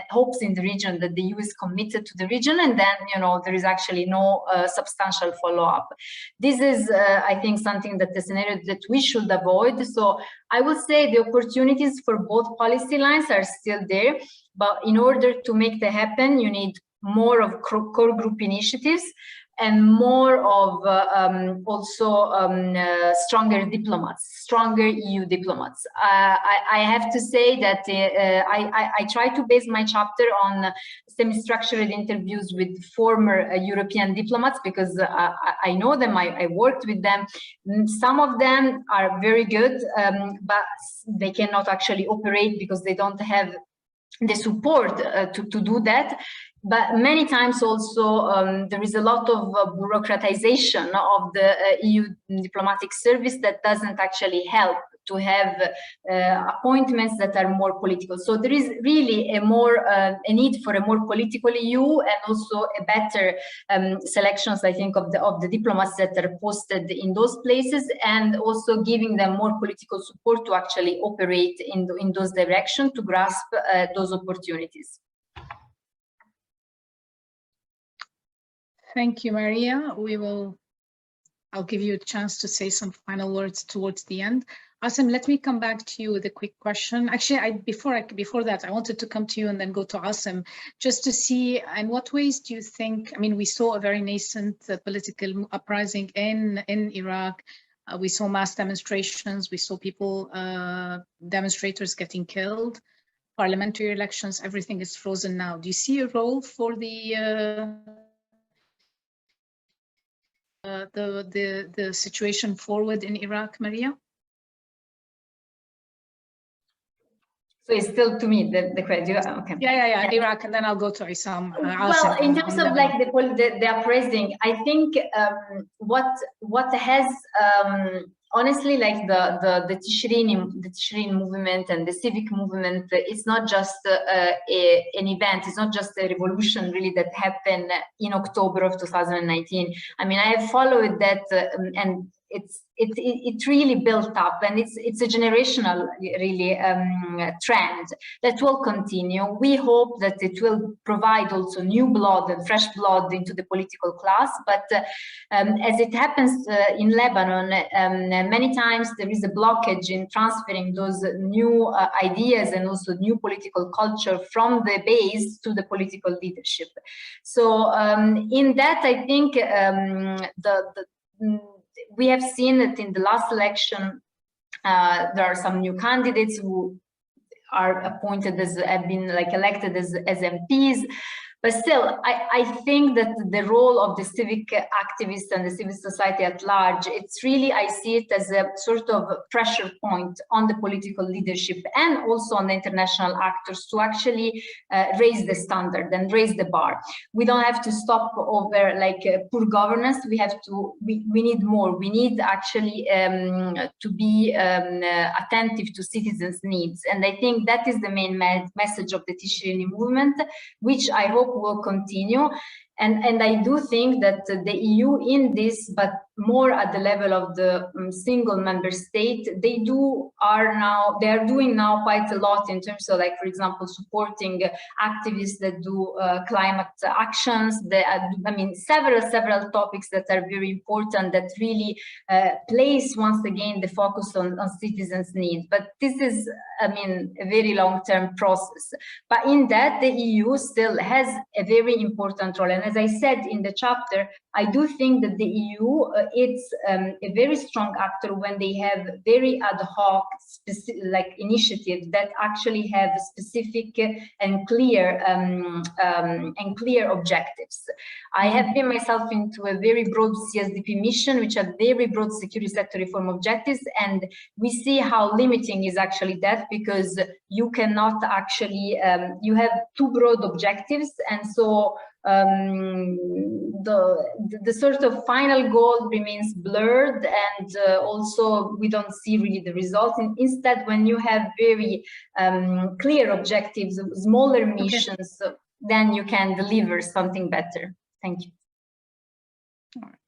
hopes in the region that the EU is committed to the region, and then, you know, there is actually no substantial follow-up. This is, I think, something that the scenario that we should avoid. So I would say the opportunities for both policy lines are still there, but in order to make that happen, you need more of core group initiatives and more of stronger diplomats, stronger EU diplomats. I have to say that I try to base my chapter on semi-structured interviews with former European diplomats, because I know them, I worked with them. Some of them are very good, but they cannot actually operate because they don't have the support to do that. But many times also there is a lot of bureaucratization of the EU diplomatic service that doesn't actually help to have appointments that are more political. So there is really a need for a more political EU, and also a better selections, I think, of the diplomats that are posted in those places, and also giving them more political support to actually operate in those directions, to grasp those opportunities.
Thank you, Maria. I'll give you a chance to say some final words towards the end. Assem, let me come back to you with a quick question. Actually, before that, I wanted to come to you and then go to Assem, just to see in what ways do you think, I mean, we saw a very nascent political uprising in Iraq. We saw mass demonstrations, we saw people, demonstrators getting killed, parliamentary elections, everything is frozen now. Do you see a role for the situation forward in Iraq, Maria?
So it's still to me the question. Okay.
Yeah. Iraq, and then I'll go to Assem.
Well, in terms of like the uprising, I think what has honestly, like the Tishrin movement and the civic movement, it's not just an event. It's not just a revolution really that happened in October of 2019. I mean, I have followed that and it really built up, and it's a generational really trend that will continue. We hope that it will provide also new blood and fresh blood into the political class, but as it happens in Lebanon, many times there is a blockage in transferring those new ideas and also new political culture from the base to the political leadership. So in that, I think we have seen that in the last election, there are some new candidates who are appointed have been like elected as MPs. But still, I think that the role of the civic activists and the civil society at large, it's really, I see it as a sort of pressure point on the political leadership and also on the international actors to actually raise the standard and raise the bar. We don't have to stop over like poor governance. We have to, we need more. We need actually to be attentive to citizens' needs. And I think that is the main message of the Tishrini movement, which I hope will continue. And I do think that the EU in this, but more at the level of the single member state, they are doing now quite a lot in terms of, like, for example, supporting activists that do climate actions. I mean, several topics that are very important that really place once again the focus on citizens' needs. But this is, I mean, a very long-term process. But in that, the EU still has a very important role. And as I said in the chapter, I do think that the EU, it's a very strong actor when they have very ad hoc, like initiatives that actually have specific and clear objectives. I have been myself into a very broad CSDP mission, which have very broad security sector reform objectives, and we see how limiting is actually that, because you cannot actually, you have too broad objectives, and so the sort of final goal remains blurred, and also we don't see really the result. And instead, when you have very clear objectives, smaller missions, then you can deliver something better. Thank you.
All right.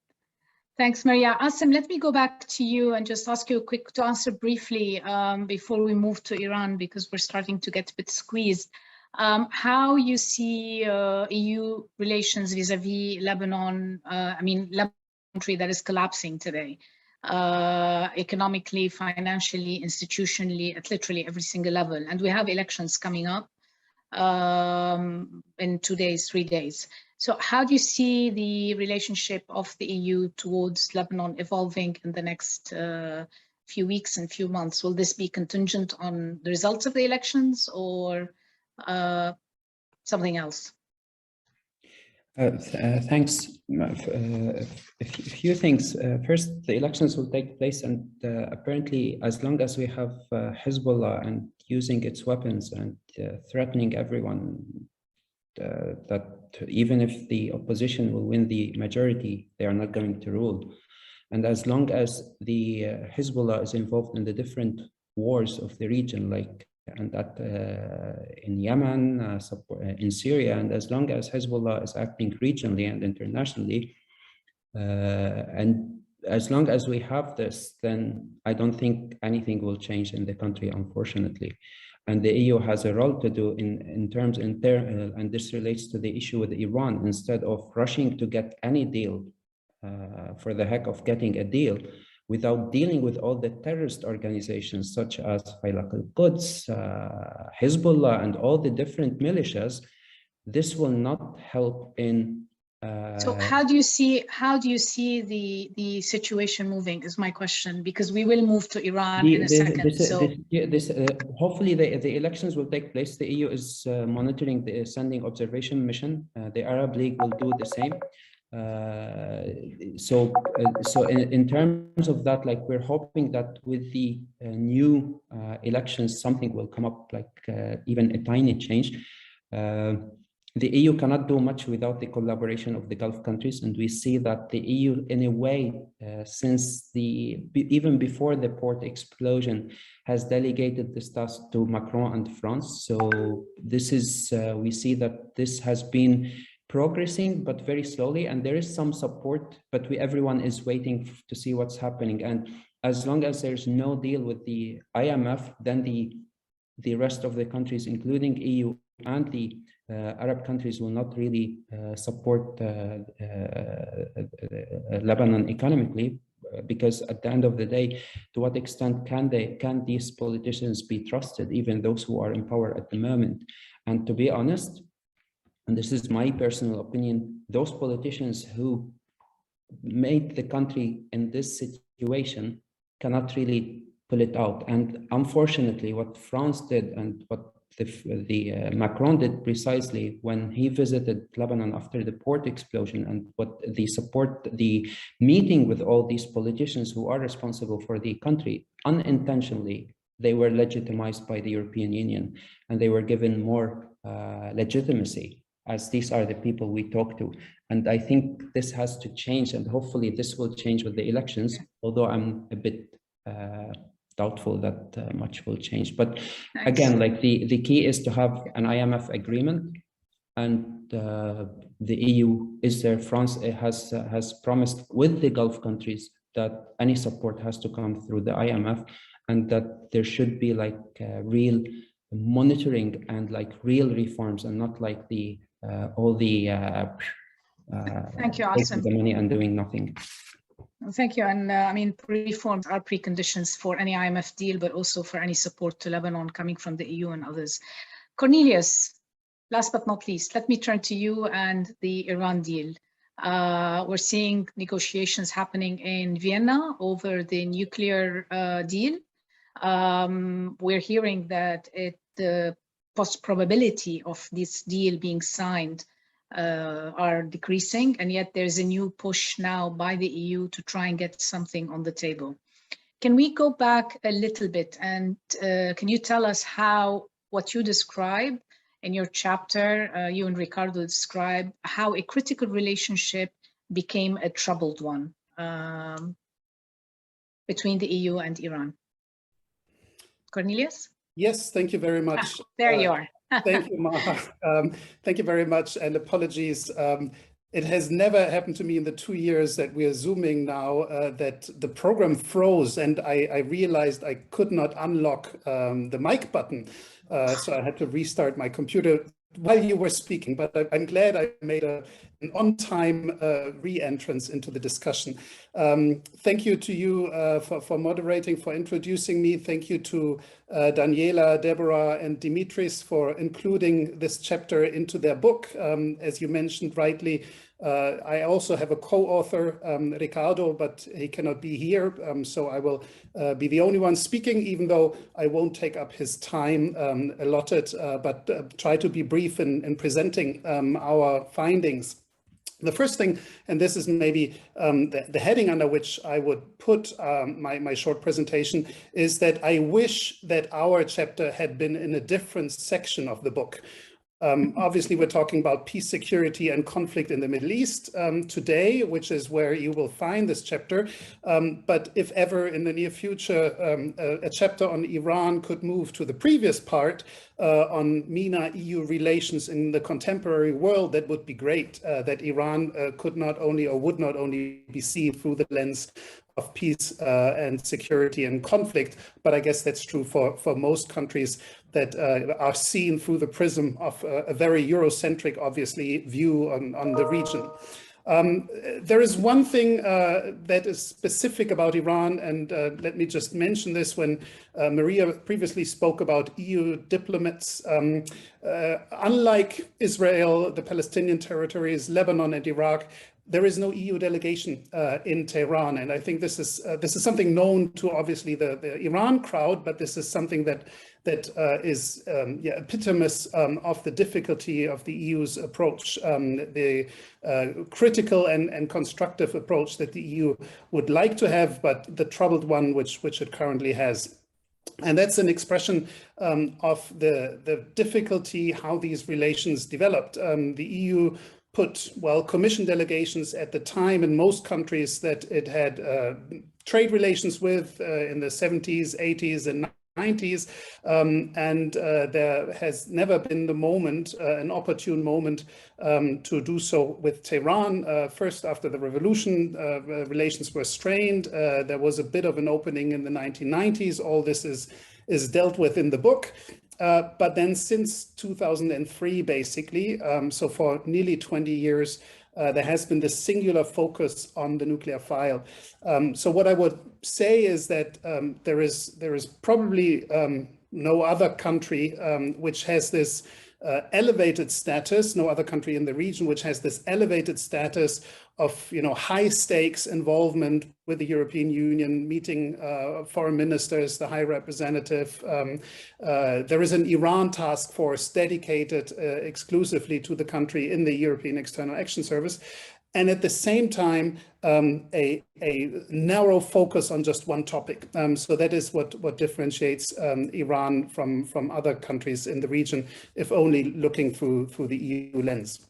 Thanks, Maria. Assem, let me go back to you and just ask you to answer briefly before we move to Iran, because we're starting to get a bit squeezed. How you see EU relations vis-à-vis Lebanon, I mean, Lebanon, a country that is collapsing today, economically, financially, institutionally, at literally every single level. And we have elections coming up in 2 days, 3 days. So how do you see the relationship of the EU towards Lebanon evolving in the next few weeks and few months? Will this be contingent on the results of the elections, or something else?
Thanks. A few things. First, the elections will take place, and apparently, as long as we have Hezbollah and using its weapons and threatening everyone, that even if the opposition will win the majority, they are not going to rule. And as long as the Hezbollah is involved in the different wars of the region, like and that in Yemen, in Syria, and as long as Hezbollah is acting regionally and internationally, and as long as we have this, then I don't think anything will change in the country, unfortunately. And the EU has a role to do in terms internal, and this relates to the issue with Iran. Instead of rushing to get any deal for the heck of getting a deal, without dealing with all the terrorist organizations such as Faylaq al-Quds, Hezbollah, and all the different militias, this will not help in.
So how do you see the situation moving is my question, because we will move to Iran in a second.
Hopefully the elections will take place. The EU is monitoring the sending observation mission. The Arab League will do the same. So in terms of that, like, we're hoping that with the new elections, something will come up, like even a tiny change. The EU cannot do much without the collaboration of the Gulf countries, and we see that the EU, in a way, since even before the port explosion, has delegated this task to Macron and France. So this is we see that this has been progressing, but very slowly, and there is some support, but everyone is waiting to see what's happening. And as long as there's no deal with the IMF, then the rest of the countries, including EU and the Arab countries, will not really support Lebanon economically, because at the end of the day, to what extent can these politicians be trusted, even those who are in power at the moment? And to be honest, and this is my personal opinion, those politicians who made the country in this situation cannot really pull it out. And unfortunately, what France did and what Macron did precisely when he visited Lebanon after the port explosion, and what the meeting with all these politicians who are responsible for the country, unintentionally, they were legitimized by the European Union, and they were given more legitimacy, as these are the people we talk to. And I think this has to change, and hopefully this will change with the elections, although I'm a bit doubtful that much will change. But again, like the key is to have an IMF agreement, and the EU is there. France has promised with the Gulf countries that any support has to come through the IMF, and that there should be like real monitoring and like real reforms, and not like the all the
thank you, Assem.
the money and doing nothing.
Thank you. And I mean, reforms are preconditions for any IMF deal, but also for any support to Lebanon coming from the EU and others. Cornelius, last but not least, let me turn to you and the Iran deal. We're seeing negotiations happening in Vienna over the nuclear deal. We're hearing that the probability of this deal being signed are decreasing, and yet there's a new push now by the EU to try and get something on the table. Can we go back a little bit, and can you tell us how what you describe in your chapter, you and Ricardo describe how a critical relationship became a troubled one between the EU and Iran? Cornelius?
Yes, thank you very much.
There you are.
Thank you, Maha. Thank you very much, and apologies. It has never happened to me in the 2 years that we are Zooming now that the program froze, and I realized I could not unlock the mic button. So I had to restart my computer while you were speaking, but I'm glad I made an on-time re-entrance into the discussion. Thank you to you for moderating, for introducing me. Thank you to Daniela, Deborah, and Dimitris for including this chapter into their book. As you mentioned rightly, I also have a co-author, Ricardo, but he cannot be here, so I will be the only one speaking, even though I won't take up his time allotted, but try to be brief in presenting our findings. The first thing, and this is maybe the heading under which I would put my short presentation, is that I wish that our chapter had been in a different section of the book. Obviously, we're talking about peace, security, and conflict in the Middle East today, which is where you will find this chapter. But if ever in the near future, a chapter on Iran could move to the previous part on MENA-EU relations in the contemporary world, that would be great, that Iran could not only or would not only be seen through the lens of peace and security and conflict, but I guess that's true for most countries that are seen through the prism of a very Eurocentric, obviously, view on the region. There is one thing that is specific about Iran, and let me just mention this when Maria previously spoke about EU diplomats. Unlike Israel, the Palestinian territories, Lebanon and Iraq, there is no EU delegation in Tehran, and I think this is something known to obviously the Iran crowd, but this is something that is epitomous of the difficulty of the EU's approach, the critical and constructive approach that the EU would like to have, but the troubled one which it currently has. And that's an expression of the difficulty how these relations developed. The EU put, well, commission delegations at the time in most countries that it had trade relations with in the 70s, 80s, and 90s, and there has never been the moment, an opportune moment to do so with Tehran. First, after the revolution, relations were strained. There was a bit of an opening in the 1990s. All this is dealt with in the book. But then since 2003, basically, so for nearly 20 years, there has been this singular focus on the nuclear file. So what I would say is that there is probably no other country which has this elevated status, no other country in the region which has this elevated status of high stakes involvement with the European Union, meeting foreign ministers, the High Representative. There is an Iran task force dedicated exclusively to the country in the European External Action Service. And at the same time, a narrow focus on just one topic. So that is what differentiates Iran from other countries in the region, if only looking through the EU lens.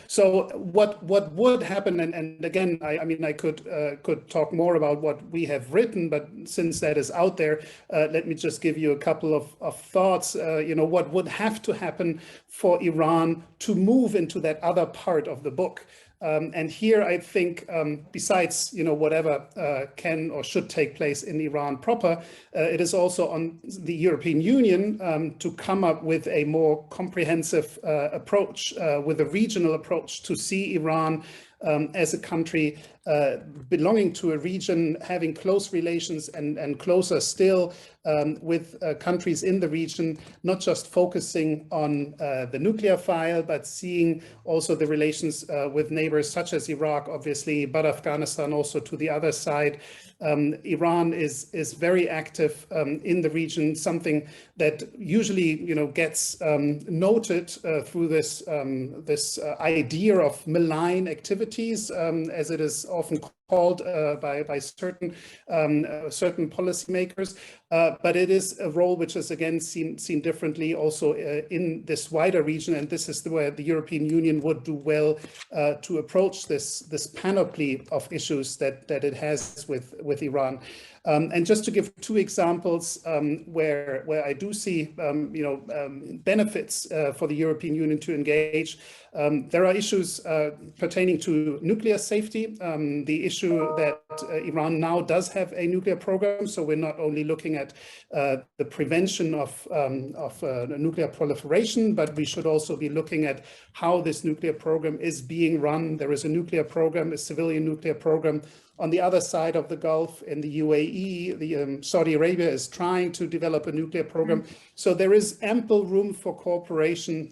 So what would happen, and again, I mean, I could talk more about what we have written, but since that is out there, let me just give you a couple of thoughts. What would have to happen for Iran to move into that other part of the book. And here I think, besides whatever can or should take place in Iran proper, it is also on the European Union to come up with a more comprehensive approach, with a regional approach, to see Iran as a country belonging to a region, having close relations and closer still with countries in the region, not just focusing on the nuclear file, but seeing also the relations with neighbors such as Iraq, obviously, but Afghanistan also to the other side. Iran is very active in the region, something that usually gets noted through this idea of malign activities, as it is often called by certain policymakers, but it is a role which is again seen differently also in this wider region, and this is where the European Union would do well to approach this panoply of issues that it has with Iran. And just to give two examples where I do see benefits for the European Union to engage. There are issues pertaining to nuclear safety. The issue that Iran now does have a nuclear program, so we're not only looking at the prevention of nuclear proliferation, but we should also be looking at how this nuclear program is being run. There is a nuclear program, a civilian nuclear program, on the other side of the Gulf in the UAE. Saudi Arabia is trying to develop a nuclear program. So there is ample room for cooperation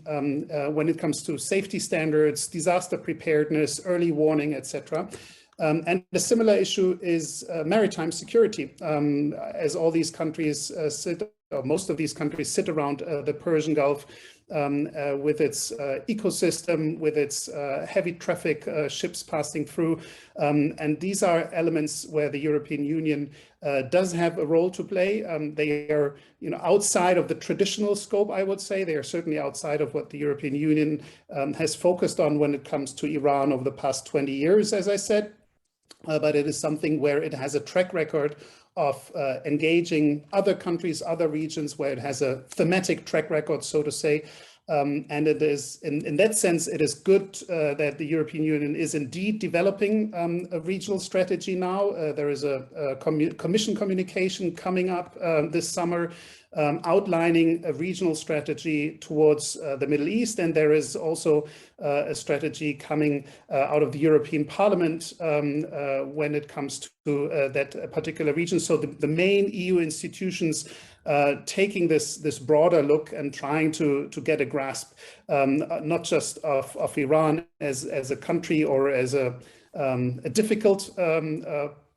when it comes to safety standards, disaster preparedness, early warning, etc. And a similar issue is maritime security, as all these countries most of these countries sit around the Persian Gulf with its ecosystem, with its heavy traffic ships passing through. And these are elements where the European Union does have a role to play. They are outside of the traditional scope, I would say. They are certainly outside of what the European Union has focused on when it comes to Iran over the past 20 years, as I said. But it is something where it has a track record of engaging other countries, other regions, where it has a thematic track record, so to say. And it is, in that sense, it is good that the European Union is indeed developing a regional strategy now. There is a Commission communication coming up this summer outlining a regional strategy towards the Middle East. And there is also a strategy coming out of the European Parliament when it comes to that particular region. So the main EU institutions taking this broader look and trying to get a grasp, not just of Iran as a country or as a difficult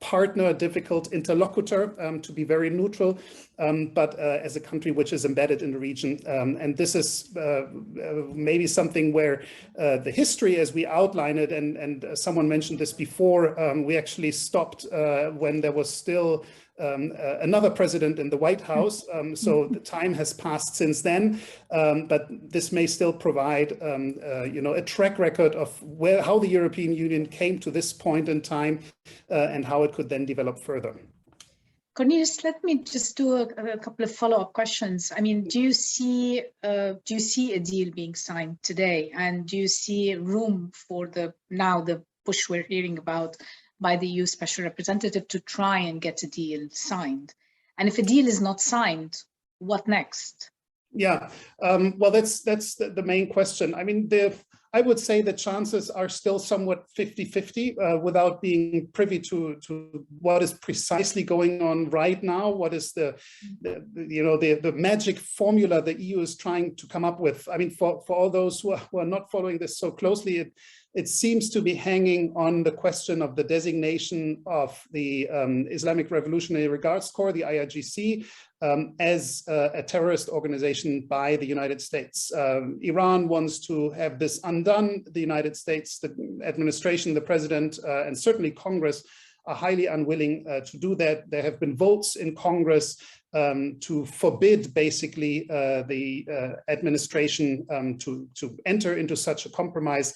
partner, a difficult interlocutor, to be very neutral, but as a country which is embedded in the region. And this is maybe something where the history as we outline it, and someone mentioned this before, we actually stopped when there was still another president in the White House. So the time has passed since then, but this may still provide, a track record of how the European Union came to this point in time and how it could then develop further.
Cornelius, let me just do a couple of follow-up questions. I mean, do you see a deal being signed today, and do you see room for the push we're hearing about by the EU Special Representative to try and get a deal signed? And if a deal is not signed, what next? Yeah,
well, that's the main question. I mean, I would say the chances are still somewhat 50-50 without being privy to what is precisely going on right now. What is the magic formula the EU is trying to come up with? I mean, for all those who are not following this so closely, it seems to be hanging on the question of the designation of the Islamic Revolutionary Guards Corps, the IRGC, as a terrorist organization by the United States. Iran wants to have this undone. The United States, the administration, the president, and certainly Congress are highly unwilling to do that. There have been votes in Congress to forbid basically the administration to enter into such a compromise.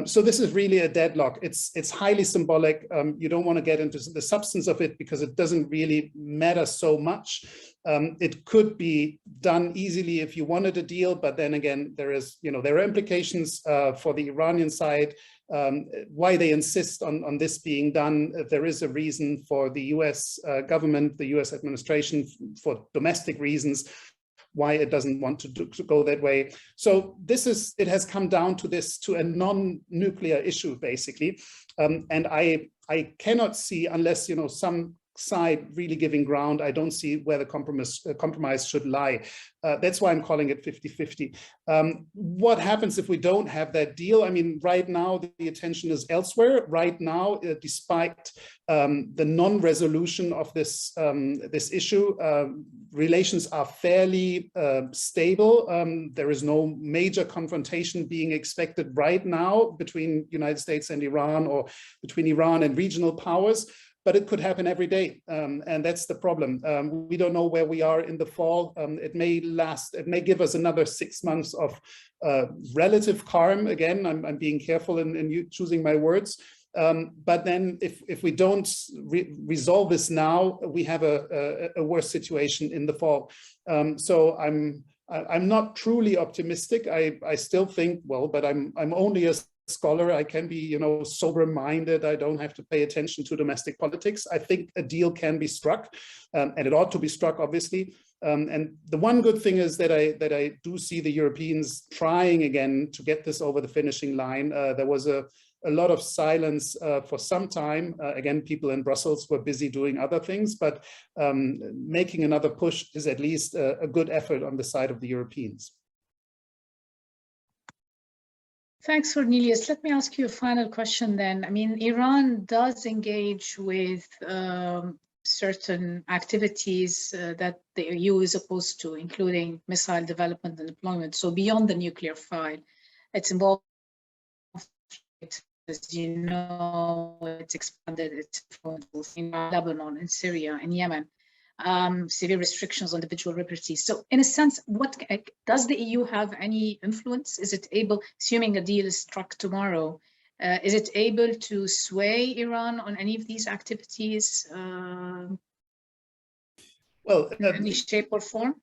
So this is really a deadlock. It's highly symbolic. You don't want to get into the substance of it because it doesn't really matter so much. It could be done easily if you wanted a deal, but then again, there are implications for the Iranian side. Why they insist on this being done. There is a reason for the US government, the US administration, for domestic reasons, why it doesn't want to go that way. So it has come down to a non-nuclear issue, basically. And I cannot see, unless, some side really giving ground, I don't see where the compromise should lie. That's why I'm calling it 50-50. What happens if we don't have that deal? I mean, right now, the attention is elsewhere. Right now, despite the non-resolution of this issue, relations are fairly stable. There is no major confrontation being expected right now between United States and Iran, or between Iran and regional powers. But it could happen every day, and that's the problem. We don't know where we are in the fall. It may give us another 6 months of relative calm. Again, I'm being careful in choosing my words. But then if we don't resolve this now, we have a worse situation in the fall. So I'm not truly optimistic. I still think, well, but I'm only a scholar. I can be, sober-minded. I don't have to pay attention to domestic politics. I think a deal can be struck, and it ought to be struck, obviously. And the one good thing is that I do see the Europeans trying again to get this over the finishing line. There was a lot of silence for some time. Again, people in Brussels were busy doing other things, but making another push is at least a good effort on the side of the Europeans.
Thanks, Cornelius. Let me ask you a final question then. I mean, Iran does engage with certain activities that the EU is opposed to, including missile development and deployment. So beyond the nuclear file, it's involved, as you know, it's expanded its influence in Lebanon, in Syria, and Yemen. Severe restrictions on individual liberties. So in a sense, does the EU have any influence? Is it able, assuming a deal is struck tomorrow, is it able to sway Iran on any of these activities in any shape or form?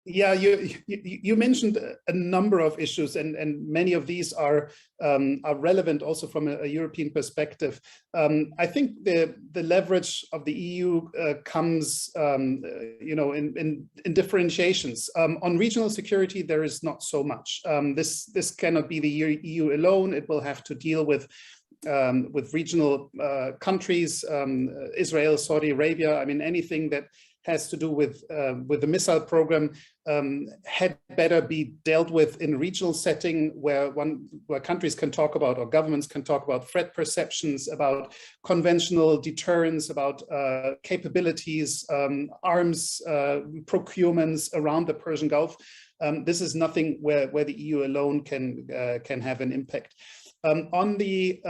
Yeah, you mentioned a number of issues, and many of these are relevant also from a European perspective. I think the leverage of the EU comes, in differentiations. On regional security, there is not so much. This cannot be the EU alone. It will have to deal with regional countries, Israel, Saudi Arabia. I mean, anything that has to do with the missile program had better be dealt with in a regional setting where countries can talk about, or governments can talk about, threat perceptions, about conventional deterrence, about capabilities, arms procurements around the Persian Gulf. This is nothing where the EU alone can have an impact. On the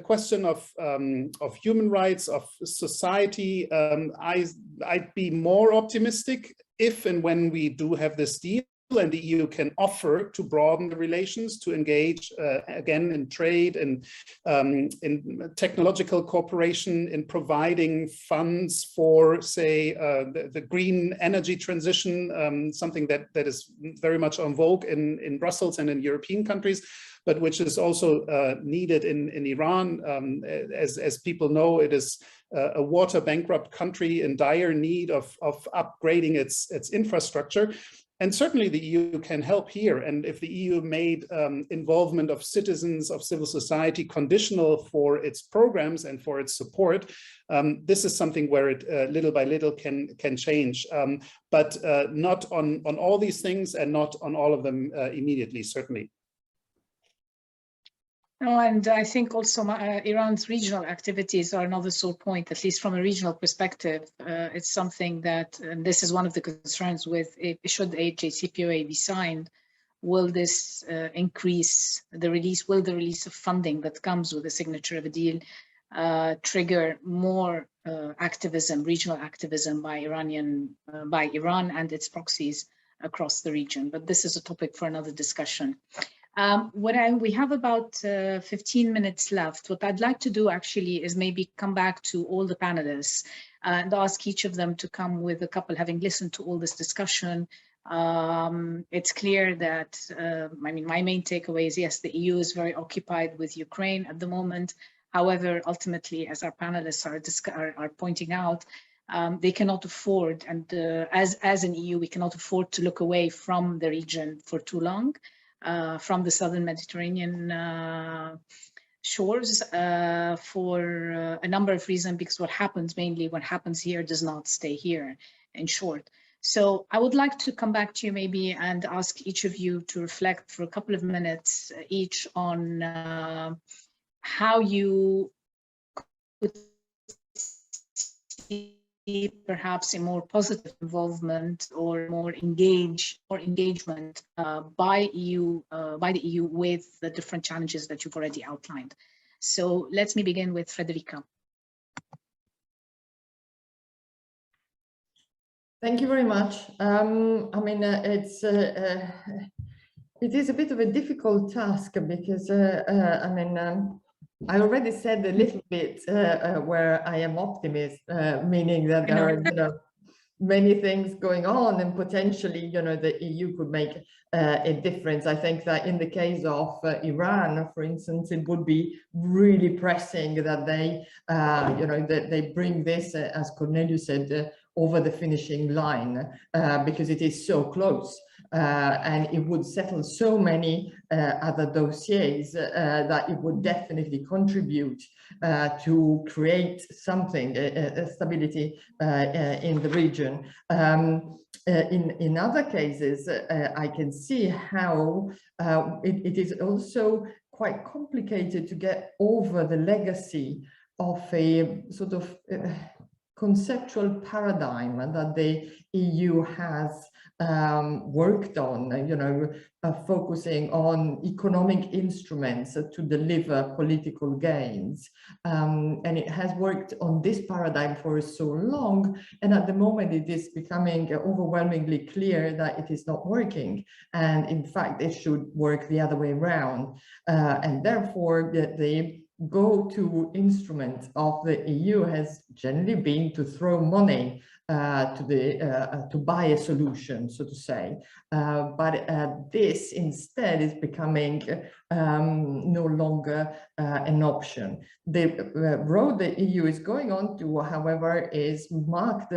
question of human rights, of society, I'd be more optimistic if and when we do have this deal and the EU can offer to broaden the relations, to engage again in trade and in technological cooperation, in providing funds for, say, the green energy transition, something that is very much en vogue in Brussels and in European countries, but which is also needed in Iran. As people know, it is a water bankrupt country in dire need of upgrading its infrastructure. And certainly the EU can help here. And if the EU made involvement of citizens, of civil society conditional for its programs and for its support, this is something where it little by little can change, but not on all these things and not on all of them immediately, certainly.
No, and I think also Iran's regional activities are another sore point, at least from a regional perspective. It's something that, and this is one of the concerns with, should the JCPOA be signed, will this increase the release, will the release of funding that comes with the signature of a deal trigger more activism, regional activism by Iran and its proxies across the region. But this is a topic for another discussion. We have about 15 minutes left. What I'd like to do actually is maybe come back to all the panelists and ask each of them to come with a couple, having listened to all this discussion. It's clear that, I mean, my main takeaway is, yes, the EU is very occupied with Ukraine at the moment. However, ultimately, as our panelists are pointing out, they cannot afford, and as an EU, we cannot afford to look away from the region for too long. From the southern Mediterranean shores for a number of reasons, because what happens here does not stay here, in short. So I would like to come back to you maybe and ask each of you to reflect for a couple of minutes each on how you could see perhaps a more positive involvement or more engagement by the EU with the different challenges that you've already outlined. So let me begin with Federica.
Thank you very much. I mean, it is a bit of a difficult task because I mean, I already said a little bit where I am optimist, meaning that there are many things going on and potentially, the EU could make a difference. I think that in the case of Iran, for instance, it would be really pressing that they, that they bring this, as Cornelius said, over the finishing line because it is so close. And it would settle so many other dossiers that it would definitely contribute to create something, a stability in the region. In other cases, I can see how it is also quite complicated to get over the legacy of a sort of conceptual paradigm that the EU has worked on, focusing on economic instruments to deliver political gains. And it has worked on this paradigm for so long. And at the moment, it is becoming overwhelmingly clear that it is not working. And in fact, it should work the other way around. And therefore, the go-to instrument of the EU has generally been to throw money to buy a solution, so to say. But this instead is becoming no longer an option. The road the EU is going on to, however, is marked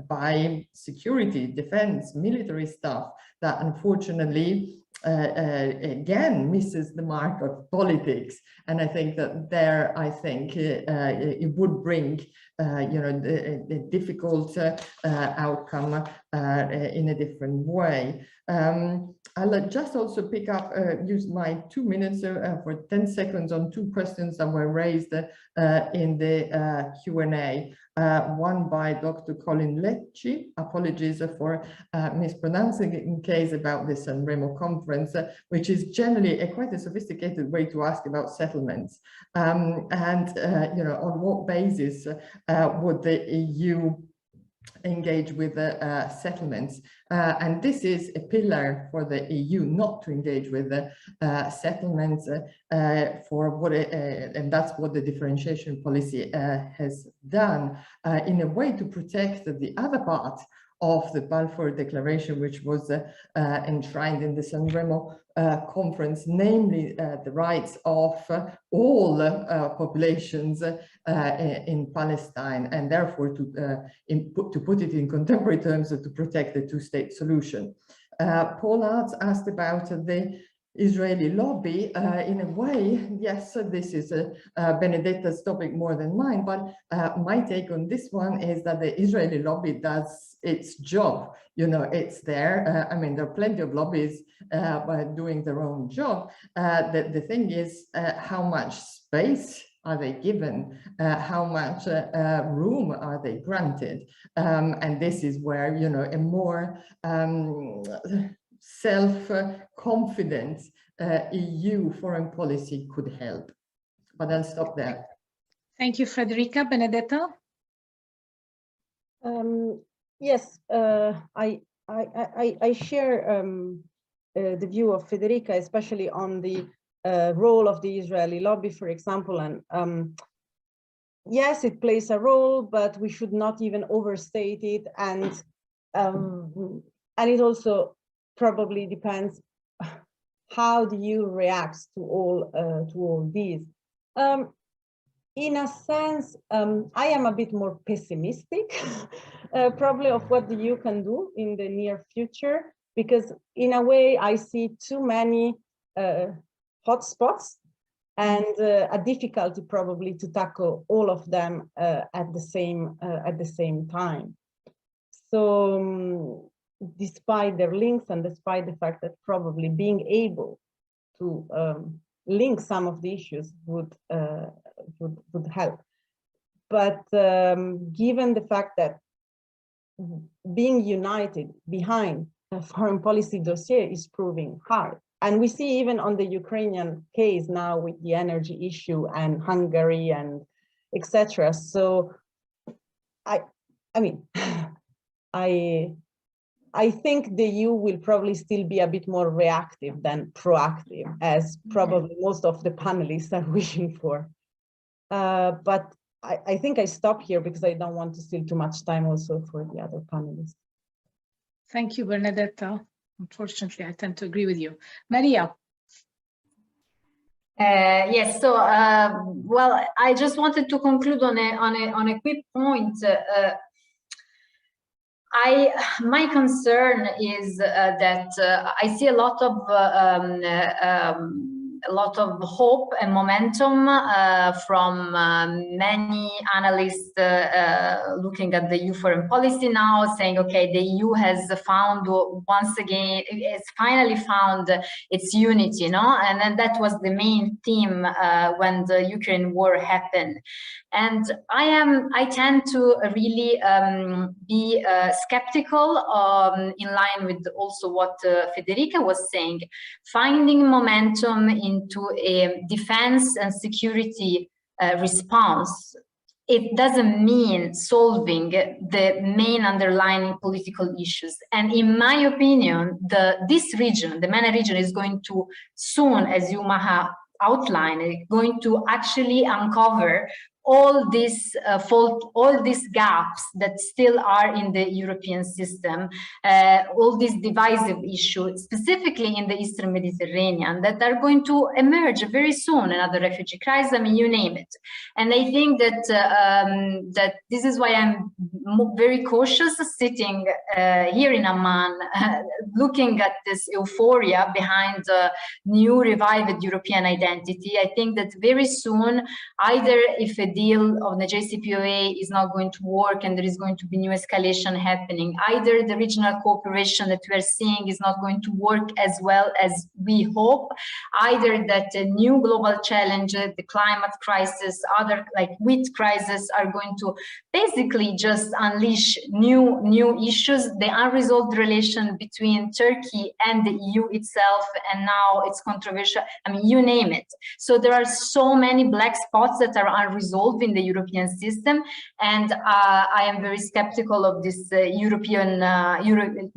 by security, defense, military stuff that unfortunately again misses the mark of politics. And I think that there, it would bring the difficult outcome in a different way. I'll just also pick up, use my 2 minutes for 10 seconds on two questions that were raised in the Q&A. One by Dr. Colin Lecce, apologies for mispronouncing it in case about the San Remo conference, which is generally quite a sophisticated way to ask about settlements. On what basis would the EU engage with settlements, and this is a pillar for the EU not to engage with settlements for what and that's what the differentiation policy has done in a way to protect the other part of the Balfour Declaration, which was enshrined in the San Remo conference, namely the rights of all populations in Palestine, and therefore to put it in contemporary terms, to protect the two-state solution. Paul Arts asked about the Israeli lobby. In a way, yes, this is Benedetta's topic more than mine, but my take on this one is that the Israeli lobby does its job. It's there. I mean, there are plenty of lobbies doing their own job. The thing is, how much space are they given? How much room are they granted? And this is where, a more self-confident EU foreign policy could help. But I'll stop there.
Thank you, Federica. Benedetta?
Yes, I share the view of Federica, especially on the role of the Israeli lobby, for example. And yes, it plays a role, but we should not even overstate it. And it also probably depends how the EU reacts to all these. In a sense, I am a bit more pessimistic, probably of what the EU can do in the near future, because in a way I see too many hotspots and a difficulty probably to tackle all of them at the same time. So despite their links and despite the fact that probably being able to link some of the issues would help. But given the fact that being united behind a foreign policy dossier is proving hard, and we see even on the Ukrainian case now with the energy issue and Hungary and etc. So I think the EU will probably still be a bit more reactive than proactive, as probably most of the panelists are wishing for. But I think I stop here because I don't want to steal too much time also for the other panelists.
Thank you, Benedetta. Unfortunately, I tend to agree with you. Maria.
Yes, so well, I just wanted to conclude on a quick point. My concern is that I see a lot of hope and momentum from many analysts looking at the EU foreign policy now, saying, okay, the EU has found once again, it's finally found its unity, and then that was the main theme when the Ukraine war happened. And I tend to really be skeptical in line with also what Federica was saying, finding momentum into a defense and security response. It doesn't mean solving the main underlying political issues. And in my opinion, this region, the MENA region, is going to soon, as you Maha outlined, going to actually uncover all these all these gaps that still are in the European system, all these divisive issues, specifically in the Eastern Mediterranean, that are going to emerge very soon. Another refugee crisis, I mean, you name it. And I think that that this is why I'm very cautious sitting here in Amman, looking at this euphoria behind new revived European identity. I think that very soon, either if a deal of the JCPOA is not going to work and there is going to be new escalation happening, either the regional cooperation that we are seeing is not going to work as well as we hope, either that a new global challenge, the climate crisis, other like wheat crisis are going to basically just unleash new issues, the unresolved relation between Turkey and the EU itself, and now it's controversial, I mean, you name it. So there are so many black spots that are unresolved in the European system, and I am very skeptical of this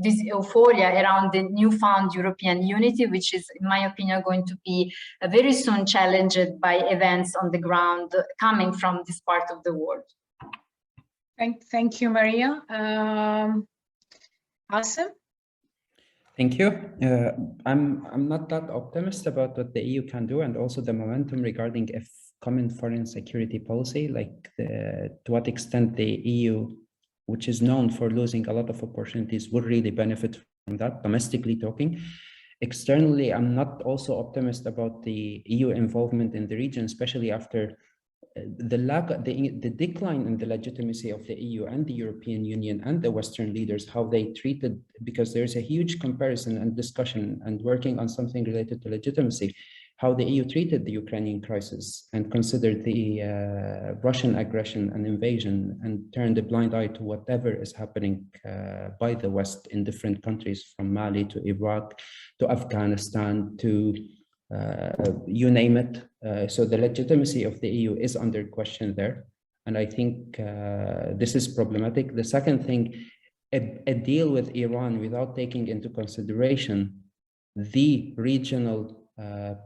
this euphoria around the newfound European unity, which is, in my opinion, going to be very soon challenged by events on the ground coming from this part of the world.
Thank you, Maria. Assem?
Thank you. I'm not that optimistic about what the EU can do, and also the momentum regarding a common foreign security policy, like to what extent the EU, which is known for losing a lot of opportunities, would really benefit from that, domestically talking. Externally, I'm not also optimistic about the EU involvement in the region, especially after the decline in the legitimacy of the EU and the European Union and the Western leaders, how they treated, because there's a huge comparison and discussion and working on something related to legitimacy, how the EU treated the Ukrainian crisis and considered the Russian aggression and invasion and turned a blind eye to whatever is happening by the West in different countries, from Mali to Iraq to Afghanistan to you name it. So the legitimacy of the EU is under question there. And I think this is problematic. The second thing, a deal with Iran without taking into consideration the regional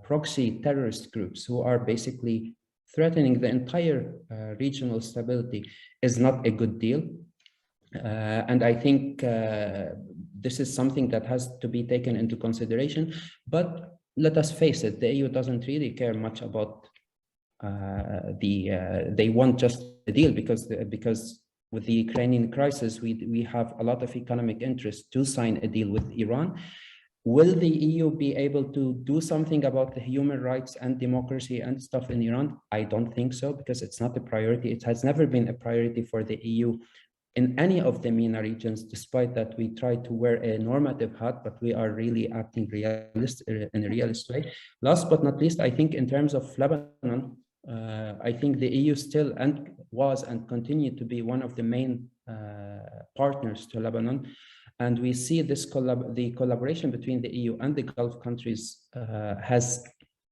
proxy terrorist groups who are basically threatening the entire regional stability is not a good deal. And I think this is something that has to be taken into consideration. But let us face it, the EU doesn't really care much about they want just a deal because with the Ukrainian crisis, we have a lot of economic interest to sign a deal with Iran. Will the EU be able to do something about the human rights and democracy and stuff in Iran? I don't think so, because it's not a priority. It has never been a priority for the EU in any of the MENA regions, despite that we try to wear a normative hat, but we are really acting in a realist way. Last but not least, I think in terms of Lebanon, I think the EU still was and continued to be one of the main partners to Lebanon. And we see this the collaboration between the EU and the Gulf countries has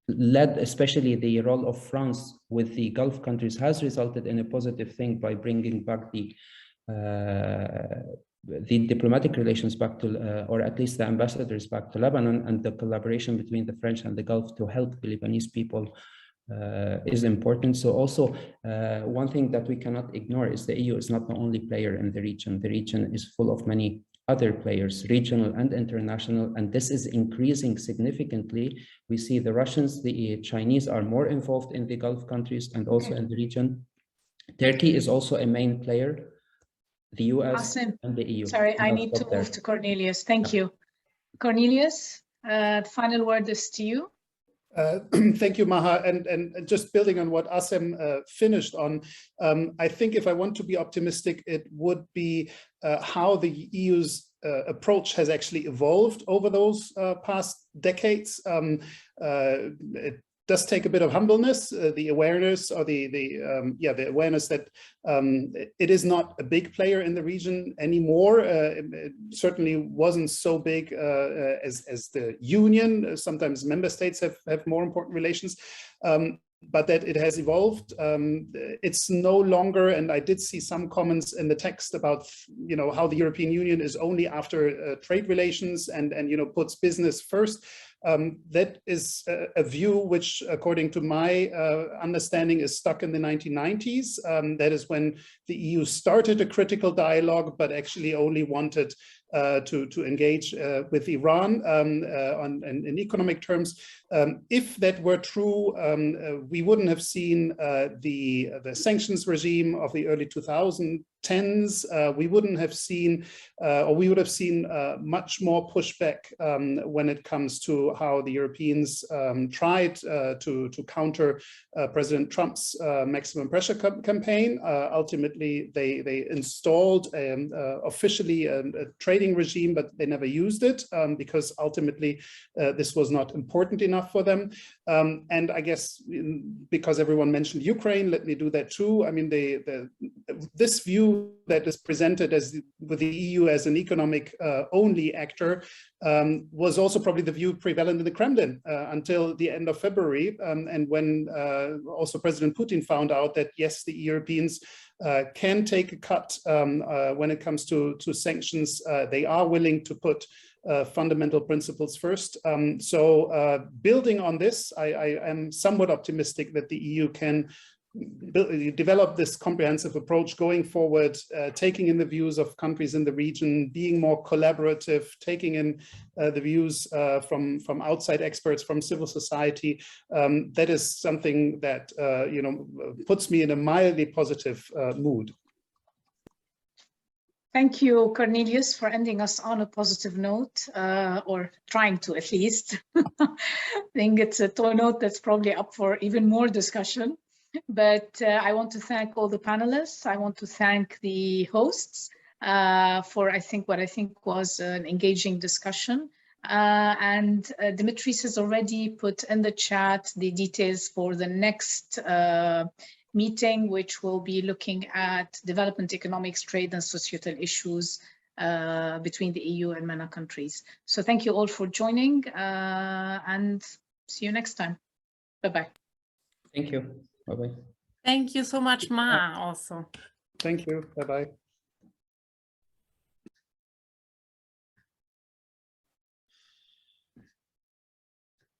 led, especially the role of France with the Gulf countries, has resulted in a positive thing by bringing back the diplomatic relations back to, or at least the ambassadors back to Lebanon, and the collaboration between the French and the Gulf to help the Lebanese people is important. So also one thing that we cannot ignore is the EU is not the only player in the region. The region is full of many other players, regional and international, and this is increasing significantly. We see the Russians, the Chinese are more involved in the Gulf countries and also in the region. Turkey is also a main player, the US and the EU.
Sorry, I need to move to Cornelius. Thank you. Cornelius, the final word is to you.
Thank you, Maha. And just building on what Assem finished on, I think if I want to be optimistic, it would be how the EU's approach has actually evolved over those past decades. It does take a bit of humbleness, the awareness, or the awareness that it is not a big player in the region anymore. It certainly wasn't so big as the Union. Sometimes member states have more important relations, but that it has evolved. It's no longer, and I did see some comments in the text about how the European Union is only after trade relations and puts business first. That is a view which, according to my understanding, is stuck in the 1990s. That is when the EU started a critical dialogue, but actually only wanted to engage with Iran in economic terms. If that were true, we wouldn't have seen the sanctions regime of the early 2010s. We wouldn't have seen, or we would have seen much more pushback when it comes to how the Europeans tried to counter President Trump's maximum pressure campaign. Ultimately, they installed officially a trading regime, but they never used it because ultimately this was not important enough for them. And I guess because everyone mentioned Ukraine, let me do that too. I mean, this view that is presented as with the EU as an economic only actor was also probably the view prevalent in the Kremlin until the end of February, and when also President Putin found out that yes, the Europeans can take a cut when it comes to sanctions. They are willing to put fundamental principles first. So building on this, I am somewhat optimistic that the EU can develop this comprehensive approach going forward, taking in the views of countries in the region, being more collaborative, taking in the views from outside experts, from civil society. That is something that puts me in a mildly positive mood.
Thank you, Cornelius, for ending us on a positive note, or trying to at least. I think it's a note that's probably up for even more discussion. But I want to thank all the panelists. I want to thank the hosts for what I think was an engaging discussion. And Dimitris has already put in the chat the details for the next meeting, which will be looking at development economics, trade and societal issues between the EU and MENA countries. So thank you all for joining and see you next time. Bye-bye.
Thank you. Bye-bye.
Thank you so much, Ma, also.
Thank you. Bye-bye.